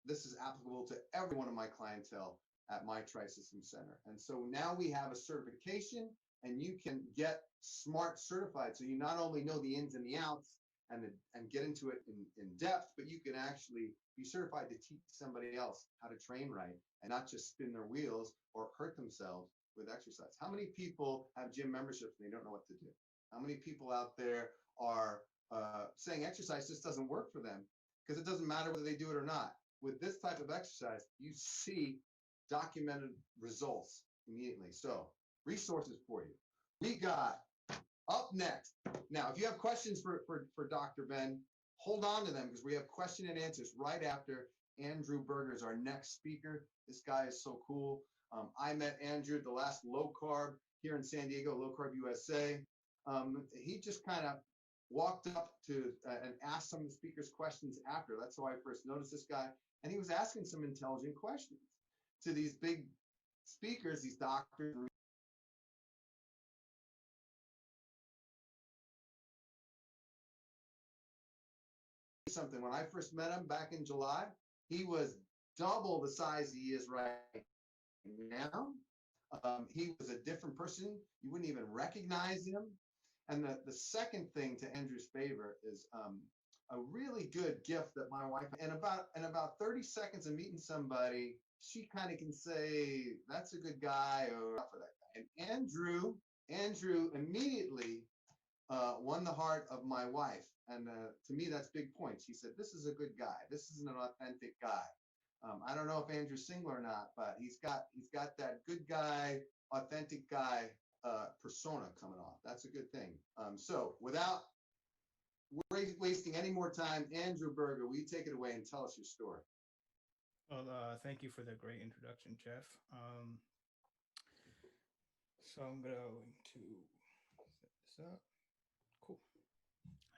this is applicable to every one of my clientele at my Tri-System Center. And so now we have a certification, and you can get SMART certified. So you not only know the ins and the outs and get into it in depth, but you can actually be certified to teach somebody else how to train right and not just spin their wheels or hurt themselves with exercise. How many people have gym memberships and they don't know what to do? How many people out there are saying exercise just doesn't work for them because it doesn't matter whether they do it or not? With this type of exercise, you see documented results immediately. So resources for you. We got up next. Now, if you have questions for Dr. Ben, hold on to them because we have question and answers right after Andrew Berger's our next speaker. This guy is so cool. I met Andrew at the last Low Carb here in San Diego, Low Carb USA. He just kind of walked up to and asked some of the speakers questions after. That's how I first noticed this guy. And he was asking some intelligent questions to these big speakers, these doctors. Something. When I first met him back in July, he was double the size he is right now. He was a different person. You wouldn't even recognize him. And the second thing to Andrew's favor is a really good gift that my wife, in about 30 seconds of meeting somebody, she kind of can say, that's a good guy or not for that guy. And Andrew immediately won the heart of my wife. And to me, that's big points. She said, this is a good guy. This is an authentic guy. I don't know if Andrew's single or not, but he's got that good guy, authentic guy persona coming off. That's a good thing. So without wasting any more time, Andrew Berger, will you take it away and tell us your story? Well, thank you for the great introduction, Jeff. So I'm going to set this up. Cool.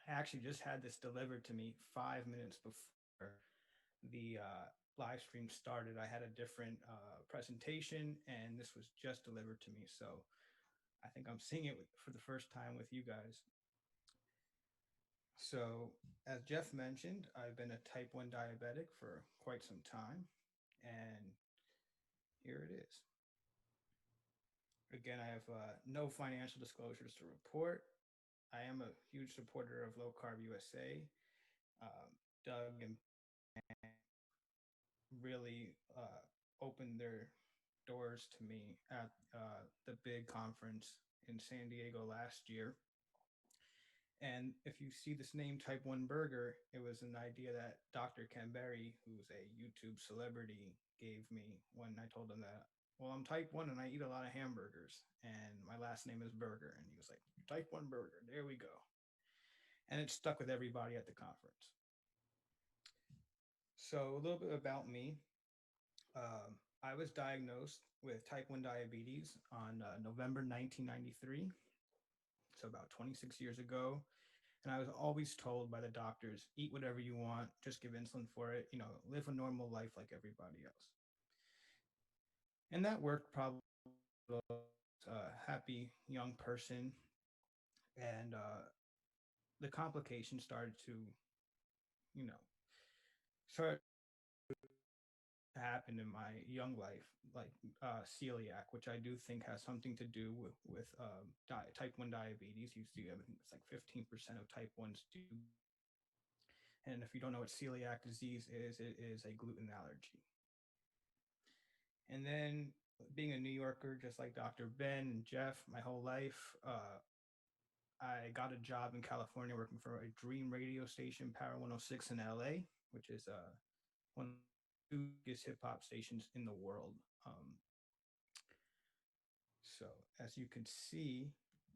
I actually just had this delivered to me 5 minutes before the live stream started. I had a different presentation, and this was just delivered to me. So I think I'm seeing it for the first time with you guys. So as Jeff mentioned, I've been a type 1 diabetic for quite some time, and here it is. Again, I have no financial disclosures to report. I am a huge supporter of Low Carb USA. Doug and really opened their doors to me at the big conference in San Diego last year. And if you see this name Type 1 Burger, it was an idea that Dr. Canberry, who's a YouTube celebrity, gave me when I told him that, well, I'm type 1 and I eat a lot of hamburgers and my last name is Burger. And he was like, Type 1 Burger, there we go. And it stuck with everybody at the conference. So a little bit about me. I was diagnosed with type 1 diabetes on November 1993. So about 26 years ago. And I was always told by the doctors, eat whatever you want, just give insulin for it, live a normal life like everybody else. And that worked probably a happy young person. And the complications started to, start to happen in my young life, like celiac, which I do think has something to do with type 1 diabetes. You see, it's like 15% of type 1s do. And if you don't know what celiac disease is, it is a gluten allergy. And then being a New Yorker, just like Dr. Ben and Jeff, my whole life, I got a job in California working for a dream radio station, Power 106 in LA, which is one of the biggest hip hop stations in the world. So as you can see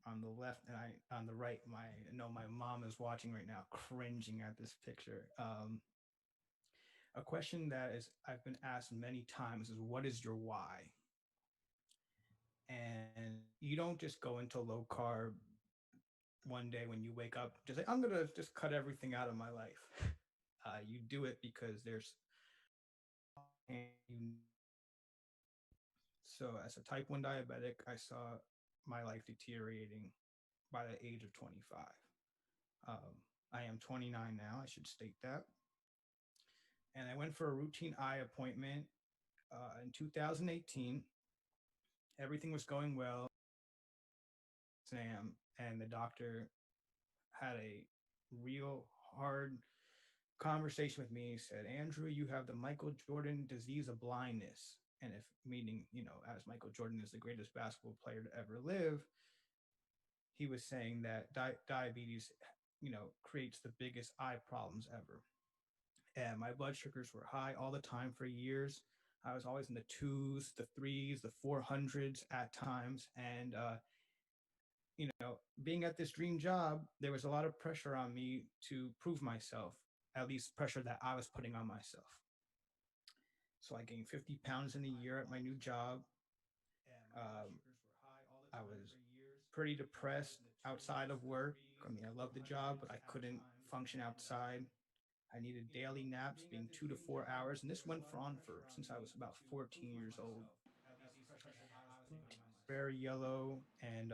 on the left and on the right, I know my mom is watching right now, cringing at this picture. A question that I've been asked many times is, what is your why? And you don't just go into low carb one day when you wake up, just like, I'm going to just cut everything out of my life. You do it because so as a type 1 diabetic, I saw my life deteriorating by the age of 25. I am 29 now, I should state that. and I went for a routine eye appointment in 2018. Everything was going well. Exam, and the doctor had a real hard conversation with me. He said, Andrew, you have the Michael Jordan disease of blindness. And if meaning, as Michael Jordan is the greatest basketball player to ever live, he was saying that diabetes, creates the biggest eye problems ever. And my blood sugars were high all the time for years. I was always in the twos, the threes, the 400s at times. And, being at this dream job, there was a lot of pressure on me to prove myself, at least pressure that I was putting on myself. So I gained 50 pounds in a year at my new job. Um, I was pretty depressed outside of work. I mean, I loved the job, but I couldn't function outside. I needed daily naps, being 2 to 4 hours, and this went on for since I was about 14 years old. Very yellow, and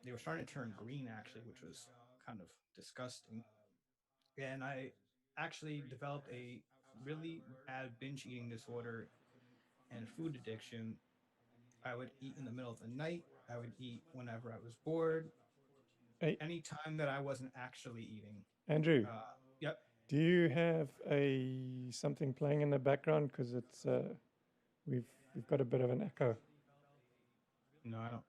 they were starting to turn green actually, which was kind of disgusting. And I actually developed a really bad binge eating disorder and food addiction. I would eat in the middle of the night. I would eat whenever I was bored. Hey, Anytime that I wasn't actually eating. Andrew, Yep. do you have a something playing in the background? Because it's we've got a bit of an echo. No, I don't.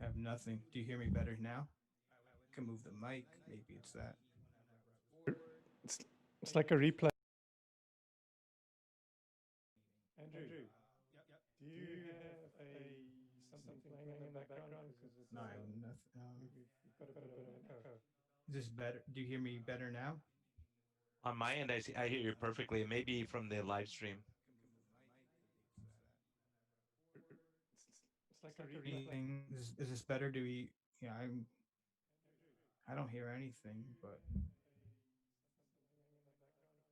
I have nothing. Do you hear me better now? I can move the mic. Maybe it's that. It's it's like a replay. Andrew, do you have a something playing in the background? Because it's No, I have nothing. we've got a bit of an echo. Is this better? Do you hear me better now? On my end, I hear you perfectly. It may be from the live stream. It's like a replay. Anything? Is this better? Do we? Yeah, I don't hear anything, but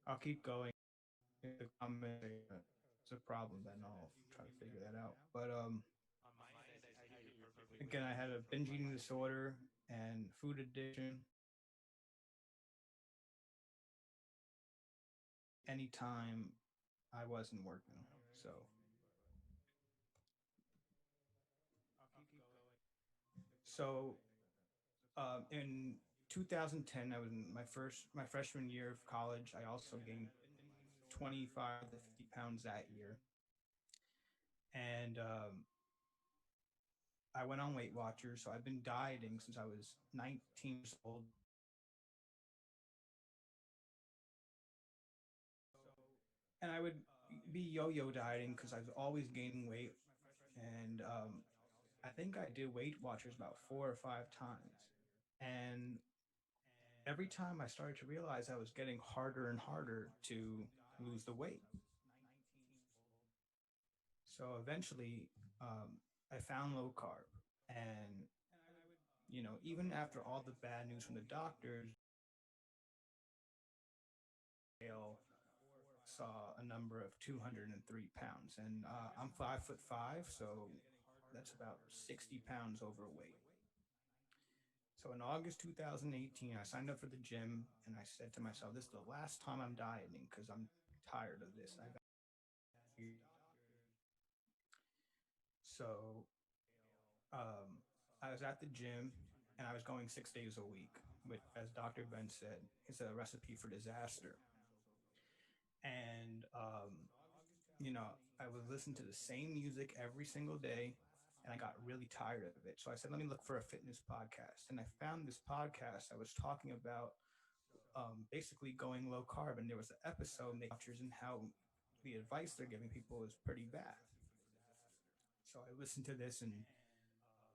I'll keep going. If the comment is a problem, then I'll try to figure that out. But again, I had a binge eating disorder and food addiction. Anytime I wasn't working, so so in 2010, I was in my freshman year of college. I also gained 25 to 50 pounds that year, and I went on Weight Watchers. So I've been dieting since I was 19 years old. And I would be yo-yo dieting because I was always gaining weight. And I think I did Weight Watchers about 4 or 5 times. And every time I started to realize I was getting harder and harder to lose the weight. So eventually, I found low carb. And, even after all the bad news from the doctors, saw a number of 203 pounds. And I'm 5'5", so that's about 60 pounds overweight. So in August 2018, I signed up for the gym and I said to myself, this is the last time I'm dieting because I'm tired of this. So I was at the gym and I was going 6 days a week, which, as Dr. Ben said, is a recipe for disaster. And, I would listen to the same music every single day and I got really tired of it. So I said, let me look for a fitness podcast. And I found this podcast that was talking about basically going low carb. And there was an episode, and how the advice they're giving people is pretty bad. So I listened to this and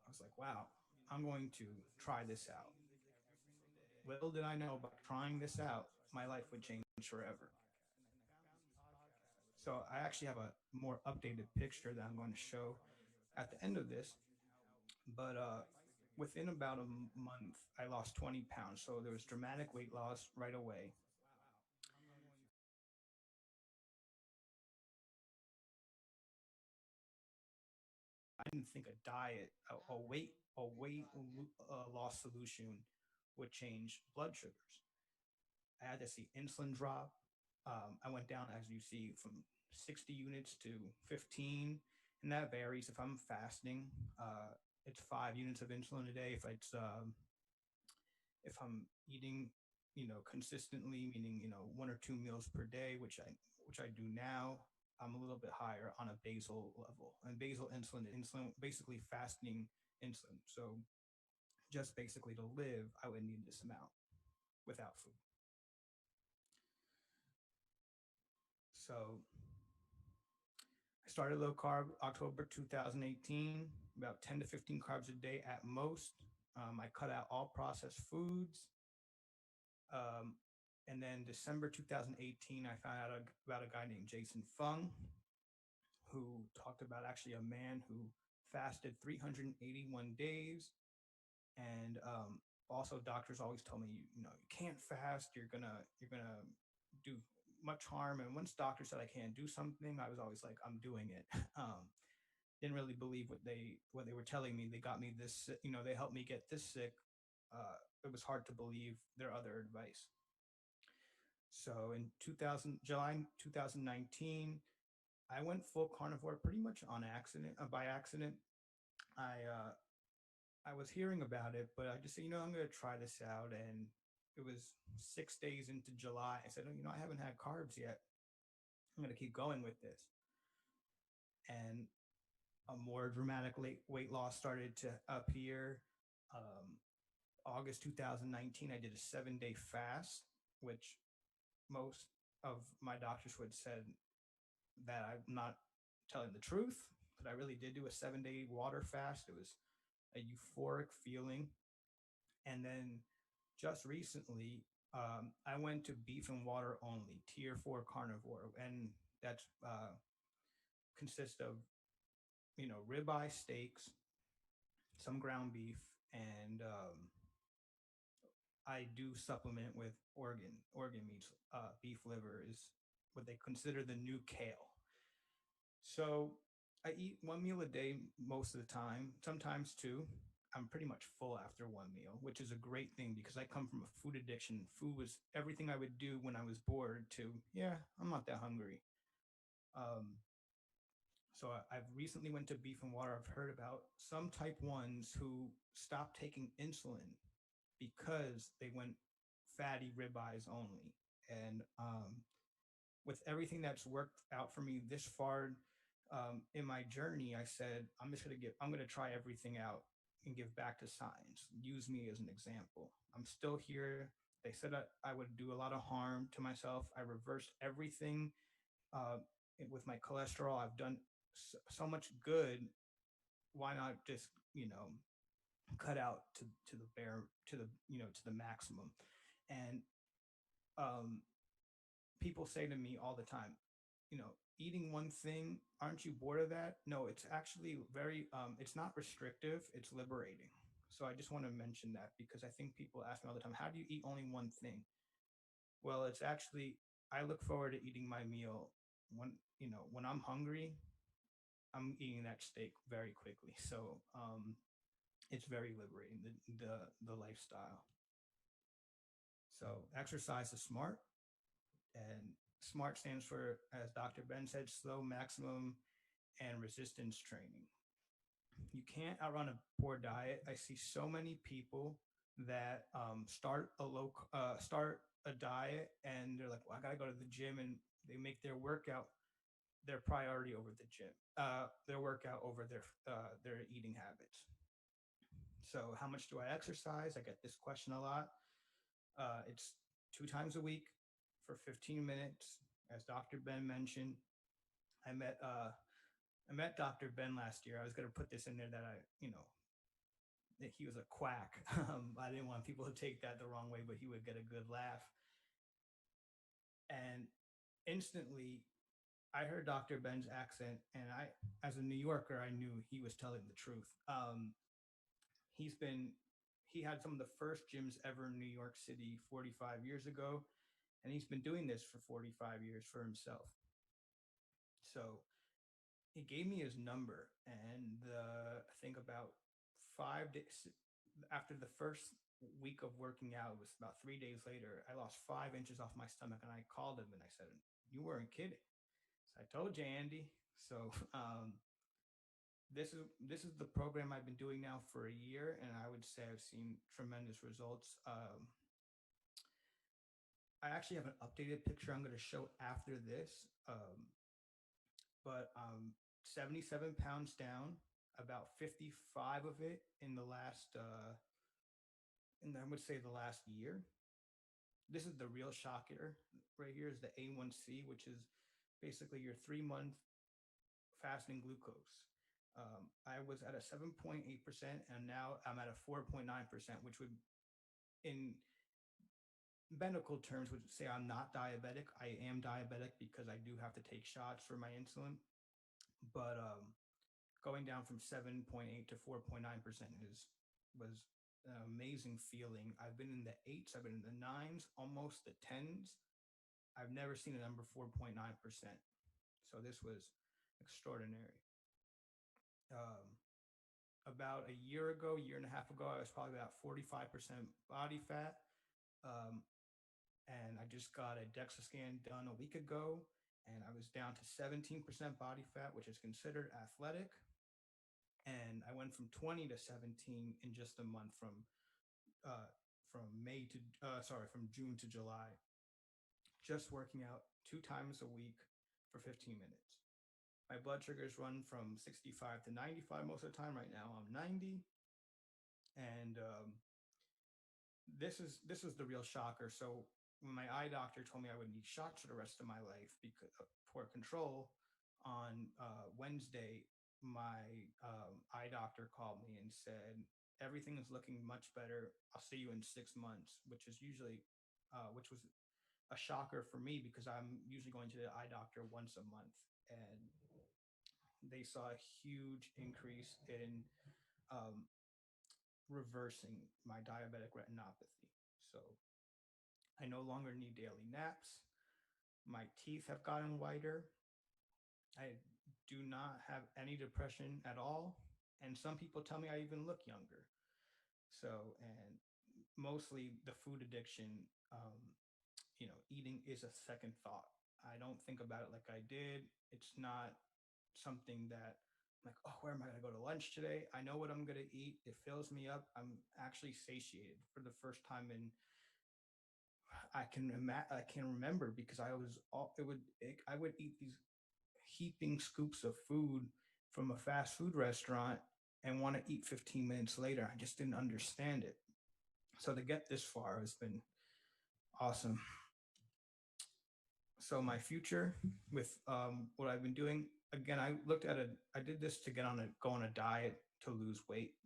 I was like, wow, I'm going to try this out. Little did I know, by trying this out, my life would change forever. So I actually have a more updated picture that I'm going to show at the end of this. But within about a month, I lost 20 pounds. So there was dramatic weight loss right away. I didn't think a diet, a weight loss solution would change blood sugars. I had to see insulin drop. I went down, as you see, from 60 units to 15, and that varies. If I'm fasting, it's 5 units of insulin a day. If I'm eating, consistently, meaning 1 or 2 meals per day, which I do now, I'm a little bit higher on a basal level. And basal insulin, basically fasting insulin. So just basically to live, I would need this amount without food. So I started low carb October 2018, about 10 to 15 carbs a day at most. I cut out all processed foods. Um, and then December 2018, I found out about a guy named Jason Fung, who talked about actually a man who fasted 381 days. And also, doctors always told me, you can't fast. You're gonna do much harm. And once doctors said I can't do something, I was always like, I'm doing it. Didn't really believe what they were telling me. They got me this, they helped me get this sick. It was hard to believe their other advice. So in July 2019, I went full carnivore pretty much on accident, by accident. I was hearing about it, but I just said, I'm going to try this out. And it was 6 days into July. I said, oh, I haven't had carbs yet. I'm going to keep going with this. And a more dramatic weight loss started to appear. August 2019, I did a 7-day fast, which most of my doctors would said that I'm not telling the truth, but I really did do a 7-day water fast. It was a euphoric feeling. And then just recently, I went to beef and water only, tier 4 carnivore, and that's consists of ribeye steaks, some ground beef, and I do supplement with organ meats. Beef liver is what they consider the new kale. So I eat 1 meal a day most of the time, sometimes two. I'm pretty much full after 1 meal, which is a great thing because I come from a food addiction. Food was everything I would do when I was bored to, yeah, I'm not that hungry. Um, so I've recently went to beef and water. I've heard about some type 1s who stopped taking insulin because they went fatty ribeyes only. And with everything that's worked out for me this far in my journey, I said, I'm going to try everything out and give back to science. Use me as an example. I'm still here. They said I would do a lot of harm to myself. I reversed everything uh, with my cholesterol. I've done so much good. Why not just, cut out to the bare, to the maximum? And um, people say to me all the time, eating one thing, aren't you bored of that? No, it's actually it's not restrictive, it's liberating. So I just want to mention that because I think people ask me all the time, how do you eat only one thing? Well, it's actually, I look forward to eating my meal when I'm hungry, I'm eating that steak very quickly. So it's very liberating, the lifestyle. So exercise is smart. And SMART stands for, as Dr. Ben said, slow, maximum, and resistance training. You can't outrun a poor diet. I see so many people that start a diet and they're like, well, I gotta go to the gym, and they make their workout their priority over the gym, their workout over their eating habits. So how much do I exercise? I get this question a lot. It's 2 times a week for 15 minutes. As Dr. Ben mentioned, I met Dr. Ben last year. I was going to put this in there that he was a quack. I didn't want people to take that the wrong way, but he would get a good laugh. And instantly, I heard Dr. Ben's accent, and as a New Yorker, I knew he was telling the truth. He had some of the first gyms ever in New York City 45 years ago, and he's been doing this for 45 years for himself. So he gave me his number, and I think about 5 days after the first week of working out, it was about 3 days later, I lost 5 inches off my stomach, and I called him and I said, "You weren't kidding." So I told you, Andy. So this is the program I've been doing now for a year, and I would say I've seen tremendous results. I actually have an updated picture I'm going to show after this, but 77 pounds down, about 55 of it in the last, I would say the last year. This is the real shocker right here is the A1C, which is basically your 3 month fasting glucose. I was at a 7.8%, and now I'm at a 4.9%, which would, in medical terms, would say I'm not diabetic. I am diabetic because I do have to take shots for my insulin. But going down from 7.8 to 4.9% was an amazing feeling. I've been in the eights, I've been in the nines, almost the tens. I've never seen a number 4.9%. So this was extraordinary. About a year and a half ago, I was probably about 45% body fat. And I just got a DEXA scan done a week ago, and I was down to 17% body fat, which is considered athletic. And I went from 20 to 17 in just a month, from June to July, just working out 2 times a week for 15 minutes. My blood sugars run from 65 to 95 most of the time. Right now I'm 90. And this is the real shocker. So when my eye doctor told me I would need shots for the rest of my life because for control, on Wednesday, my eye doctor called me and said, "Everything is looking much better. I'll see you in 6 months," which was a shocker for me because I'm usually going to the eye doctor once a month. And they saw a huge increase in reversing my diabetic retinopathy. So I no longer need daily naps. My teeth have gotten whiter. I do not have any depression at all. And some people tell me I even look younger. So, and mostly the food addiction, eating is a second thought. I don't think about it like I did. It's not something that I'm like, oh, where am I going to go to lunch today? I know what I'm going to eat. It fills me up. I'm actually satiated for the first time in I can remember, because I would eat these heaping scoops of food from a fast food restaurant and want to eat 15 minutes later. I just didn't understand it. So to get this far has been awesome. So my future with what I've been doing, again, I did this to go on a diet to lose weight.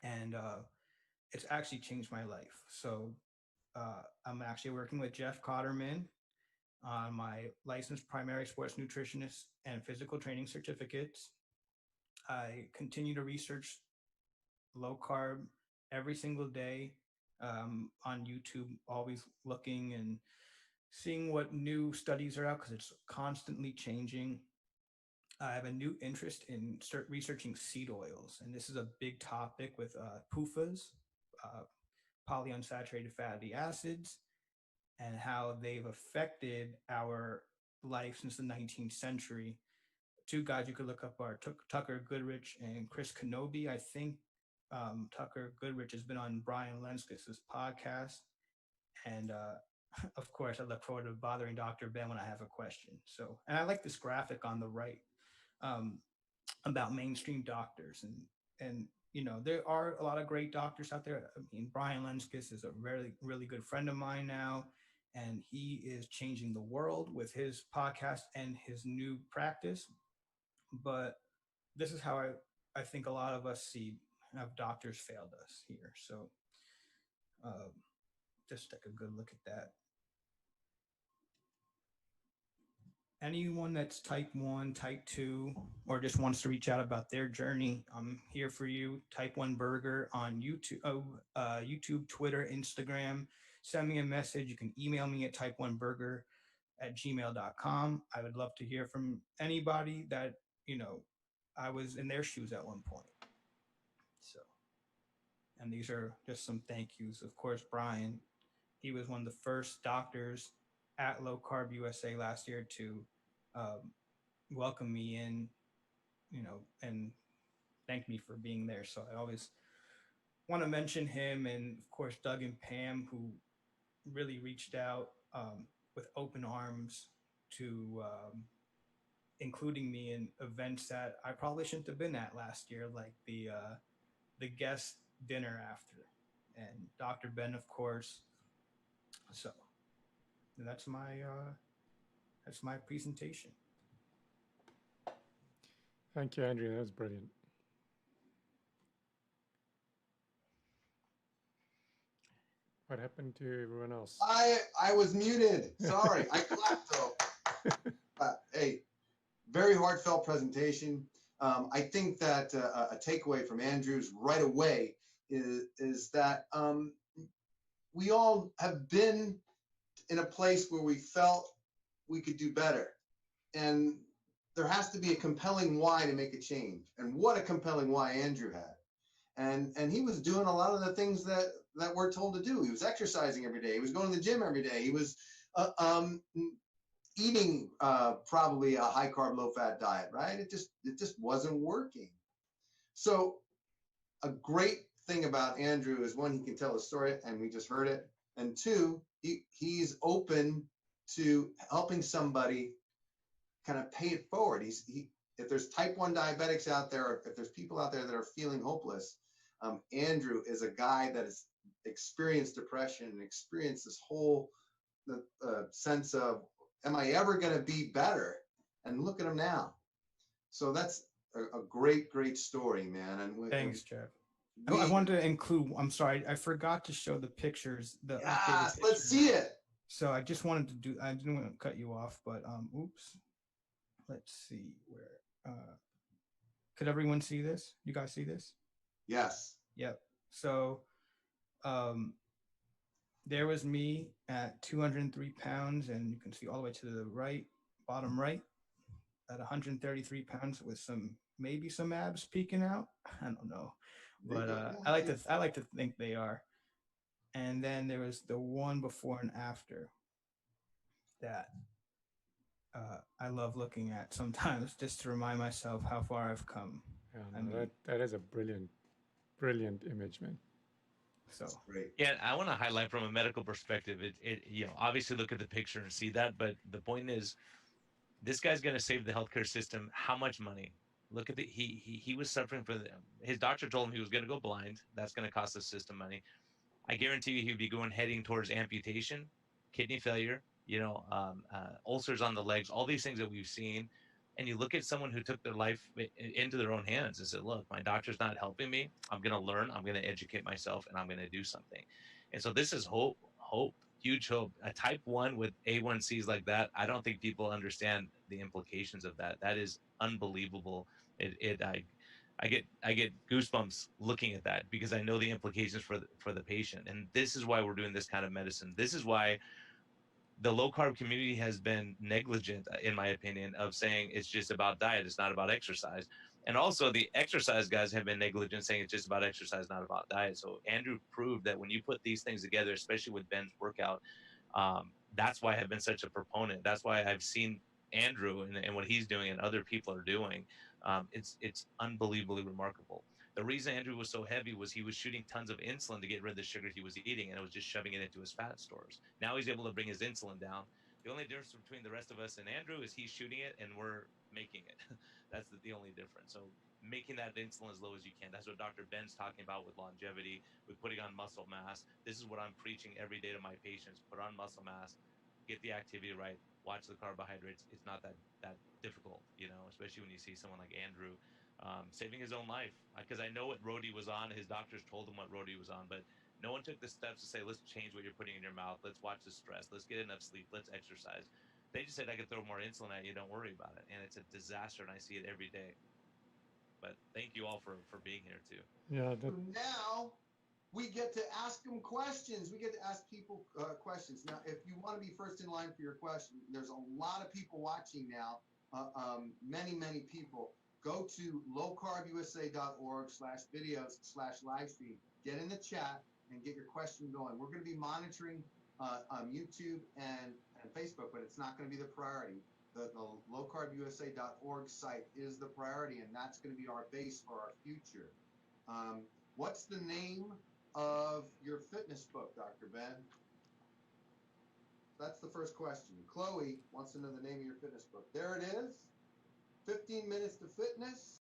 And it's actually changed my life. So I'm actually working with Jeff Cotterman on my licensed primary sports nutritionist and physical training certificates. I continue to research low carb every single day on YouTube, always looking and seeing what new studies are out because it's constantly changing. I have a new interest in researching seed oils, and this is a big topic with PUFAs, uh, polyunsaturated fatty acids, and how they've affected our life since the 19th century. Two guys you could look up are Tucker Goodrich and Chris Kenobi. I think Tucker Goodrich has been on Brian Lenskis's podcast. And of course, I look forward to bothering Dr. Ben when I have a question. So, and I like this graphic on the right about mainstream doctors. And there are a lot of great doctors out there. I mean, Brian Lenskis is a really, really good friend of mine now, and he is changing the world with his podcast and his new practice. But this is how I think a lot of us have doctors failed us here. So just take a good look at that. Anyone that's type 1, type 2, or just wants to reach out about their journey, I'm here for you. Type 1 Burger on YouTube, Twitter, Instagram. Send me a message. You can email me at type1burger@gmail.com. I would love to hear from anybody that, I was in their shoes at one point. So, And these are just some thank yous. Of course, Brian, he was one of the first doctors at Low Carb USA last year to welcome me in, and thank me for being there. So I always want to mention him, and of course Doug and Pam, who really reached out with open arms to including me in events that I probably shouldn't have been at last year, like the guest dinner after, and Dr. Ben, of course. So that's my presentation. Thank you, Andrew. That was brilliant. What happened to everyone else? I was muted. Sorry, I clapped though. Hey, very heartfelt presentation. I think that a takeaway from Andrew's right away is that we all have been in a place where we felt we could do better, and there has to be a compelling why to make a change. And what a compelling why Andrew had. And he was doing a lot of the things that we're told to do. He was exercising every day. He was going to the gym every day. He was eating probably a high carb, low fat diet, right? It just wasn't working. So a great thing about Andrew is, one, he can tell a story, and we just heard it. And two, he's open to helping somebody kind of pay it forward. If there's type 1 diabetics out there, or if there's people out there that are feeling hopeless, Andrew is a guy that has experienced depression and experienced this whole sense of, am I ever going to be better? And look at him now. So that's a great, great story, man. And Thanks, Jeff. I wanted to include, I'm sorry, I forgot to show the pictures. Yes, let's see it. So I just wanted to do, I didn't want to cut you off, but oops. Let's see where, could everyone see this? You guys see this? Yes. Yep. So there was me at 203 pounds, and you can see all the way to the right, bottom right, at 133 pounds with maybe some abs peeking out. I don't know, but I like to think they are. And then there was the one before and after that I love looking at sometimes, just to remind myself how far I've come. Yeah, no, that is a brilliant image, man. So great. Yeah, I want to highlight from a medical perspective. Obviously look at the picture and see that, but the point is, this guy's going to save the healthcare system how much money? Look at he was suffering his doctor told him he was going to go blind. That's going to cost the system money. I guarantee you he'd be heading towards amputation, kidney failure, ulcers on the legs, all these things that we've seen. And you look at someone who took their life into their own hands and said, look, my doctor's not helping me. I'm going to learn. I'm going to educate myself, and I'm going to do something. And so this is hope, huge hope. A type 1 with A1Cs like that, I don't think people understand the implications of that. That is unbelievable. I get goosebumps looking at that, because I know the implications for the patient. And this is why we're doing this kind of medicine. This is why the low carb community has been negligent, in my opinion, of saying it's just about diet. It's not about exercise. And also the exercise guys have been negligent, saying it's just about exercise, not about diet. So Andrew proved that when you put these things together, especially with Ben's workout, that's why I've been such a proponent. That's why I've seen Andrew and what he's doing and other people are doing. It's unbelievably remarkable. The reason Andrew was so heavy was he was shooting tons of insulin to get rid of the sugar he was eating, and it was just shoving it into his fat stores. Now he's able to bring his insulin down. The only difference between the rest of us and Andrew is he's shooting it and we're making it. That's the only difference. So making that insulin as low as you can. That's what Dr. Ben's talking about with longevity, with putting on muscle mass. This is what I'm preaching every day to my patients. Put on muscle mass, get the activity right, watch the carbohydrates. It's not that difficult, especially when you see someone like Andrew saving his own life. Because I know what road he was on. His doctors told him what road he was on, but no one took the steps to say, let's change what you're putting in your mouth. Let's watch the stress. Let's get enough sleep. Let's exercise. They just said, I could throw more insulin at you. Don't worry about it. And it's a disaster, and I see it every day. But thank you all for being here, too. Yeah. So now we get to ask them questions. We get to ask people questions. Now, if you want to be first in line for your question, there's a lot of people watching now, many people. Go to lowcarbusa.org/videos/livestream. get in the chat and get your question going. We're going to be monitoring YouTube and Facebook, but it's not going to be the priority. The lowcarbusa.org site is the priority, and that's going to be our base for our future. What's the name of your fitness book, Dr. Ben? That's the first question. Chloe wants to know the name of your fitness book. There it is. 15 Minutes to Fitness.